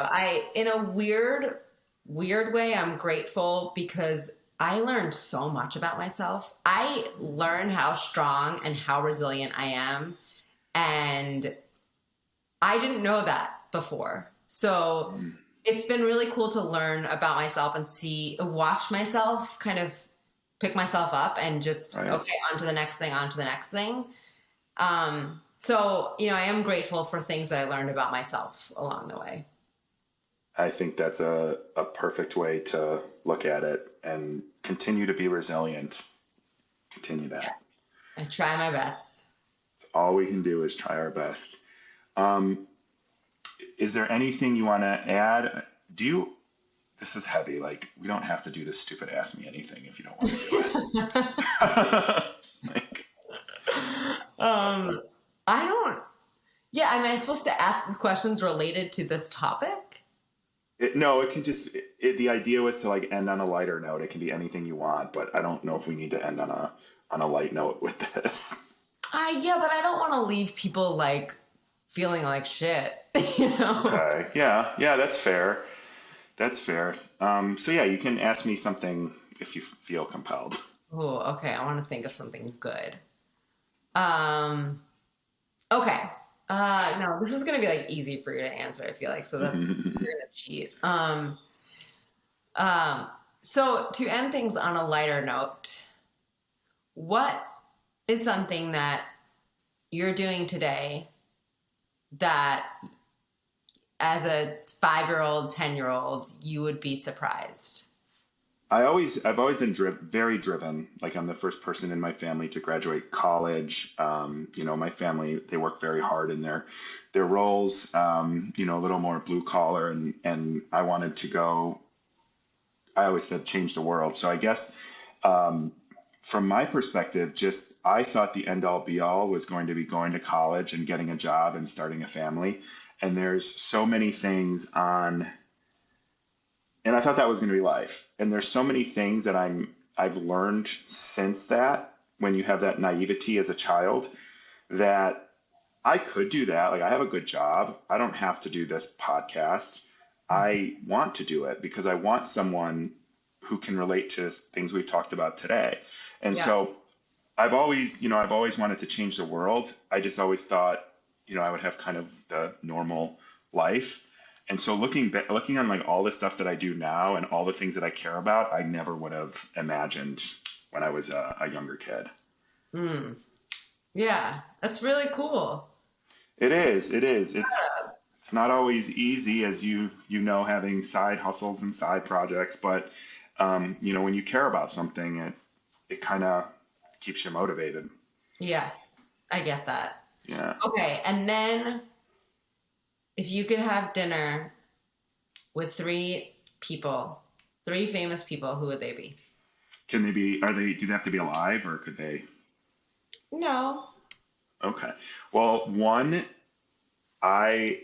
In a weird way, I'm grateful because I learned so much about myself. I learned how strong and how resilient I am. And I didn't know that before. So it's been really cool to learn about myself and watch myself kind of pick myself up and just, Right. okay, on to the next thing, on to the next thing. So, I am grateful for things that I learned about myself along the way. I think that's a perfect way to look at it and continue to be resilient. Continue Yeah. that. I try my best. All we can do is try our best. Um, is there anything you want to add? This is heavy. Like, we don't have to do this stupid ask me anything if you don't want to do it. Like, um, I don't, yeah, am I supposed to ask questions related to this topic? no, it can just, the idea was to like end on a lighter note. It can be anything you want, but I don't know if we need to end on a light note with this. Yeah, but I don't want to leave people like feeling like shit, Okay. Yeah. Yeah. That's fair. That's fair. So yeah, you can ask me something if you feel compelled. Oh, okay. I want to think of something good. Um, okay. No, this is gonna be like easy for you to answer, I feel like. So you're gonna cheat. Um, so to end things on a lighter note, what is something that you're doing today that as a 5-year-old, 10-year-old, you would be surprised? I've always been very driven. Like, I'm the first person in my family to graduate college. My family, they work very hard in their roles. A little more blue collar, and I wanted to go. I always said change the world. So I guess from my perspective, just I thought the end all be all was going to be going to college and getting a job and starting a family. And there's so many things on. And I thought that was going to be life. And there's so many things that I've learned since that, when you have that naivety as a child, that I could do that. Like, I have a good job. I don't have to do this podcast. I want to do it because I want someone who can relate to things we've talked about today. And Yeah. so I've always wanted to change the world. I just always thought, I would have kind of the normal life. And so looking on like all the stuff that I do now and all the things that I care about, I never would have imagined when I was a younger kid. Mm. Yeah, that's really cool. It is. It is. It's not always easy, as having side hustles and side projects, but when you care about something, it kind of keeps you motivated. Yes, I get that. Yeah. Okay, and then if you could have dinner with three famous people, who would they be? Do they have to be alive, or could they? No. Okay. Well, one, I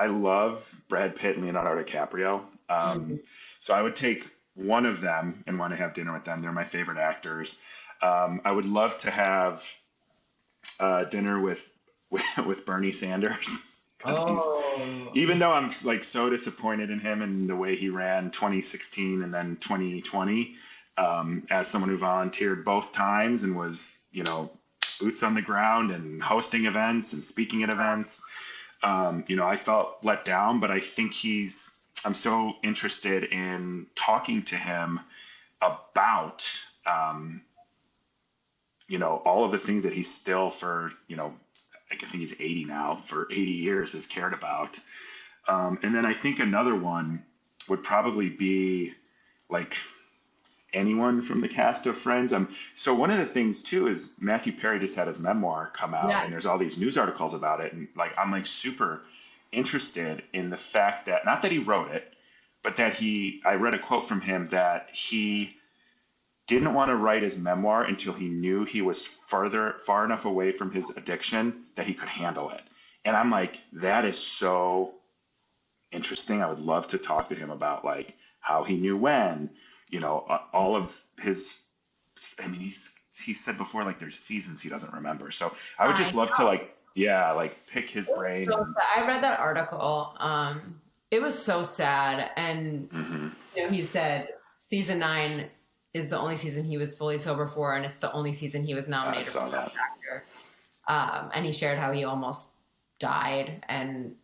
love Brad Pitt and Leonardo DiCaprio. Mhm. So I would take one of them and want to have dinner with them. They're my favorite actors. I would love to have dinner with Bernie Sanders because he's, Oh. even though I'm like so disappointed in him and the way he ran 2016 and then 2020, as someone who volunteered both times and was, boots on the ground and hosting events and speaking at events, I felt let down, but I think I'm so interested in talking to him about, all of the things that he's still I think he's 80 now, for 80 years has cared about. And then I think another one would probably be like anyone from the cast of Friends. So one of the things too is Matthew Perry just had his memoir come out, Yes. and there's all these news articles about it. And like, I'm like super interested in the fact that, not that he wrote it, but that I read a quote from him that he didn't want to write his memoir until he knew he was far enough away from his addiction that he could handle it. And I'm like, that is so interesting. I would love to talk to him about like how he knew when, all of his, he said before, like there's seasons he doesn't remember. So I would just love to pick his brain. So I read that article. It was so sad. And, he said season 9 is the only season he was fully sober for, and it's the only season he was nominated for Best Actor. And he shared how he almost died, and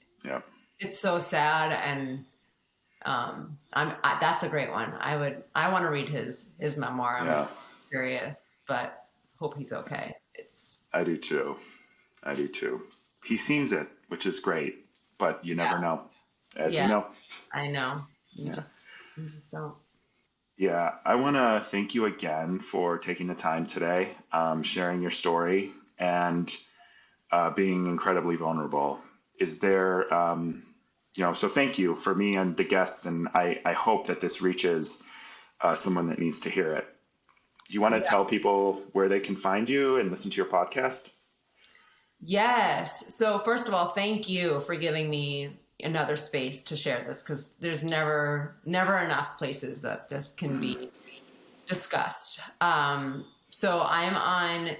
it's so sad. And that's a great one. I want to read his memoir. I'm curious, but hope he's okay. I do too. He seems it, which is great, but you never know, as you know. I know. You just don't. Yeah, I want to thank you again for taking the time today, sharing your story, and being incredibly vulnerable. Is there, so thank you for me and the guests, and I hope that this reaches someone that needs to hear it. Do you want to tell people where they can find you and listen to your podcast? Yes. So first of all, thank you for giving me another space to share this, because there's never enough places that this can be discussed. So I'm on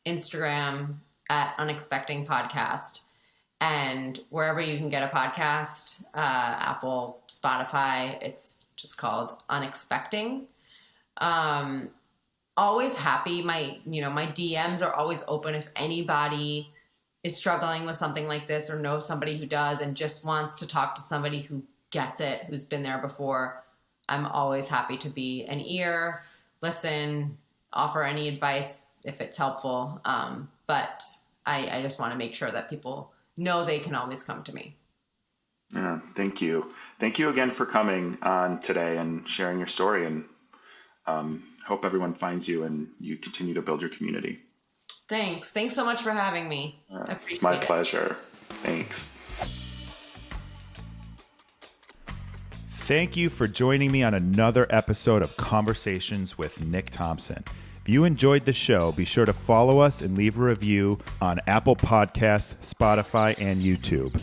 Instagram at Unexpecting Podcast, and wherever you can get a podcast, Apple, Spotify, it's just called Unexpecting. Always happy. My DMs are always open if anybody is struggling with something like this or knows somebody who does and just wants to talk to somebody who gets it, who's been there before. I'm always happy to be an ear, listen, offer any advice if it's helpful. But I just want to make sure that people know they can always come to me. Yeah, thank you. Thank you again for coming on today and sharing your story, and hope everyone finds you and you continue to build your community. Thanks so much for having me. I appreciate it. My pleasure. Thanks. Thank you for joining me on another episode of Conversations with Nick Thompson. If you enjoyed the show, be sure to follow us and leave a review on Apple Podcasts, Spotify, and YouTube.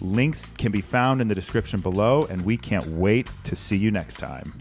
Links can be found in the description below, and we can't wait to see you next time.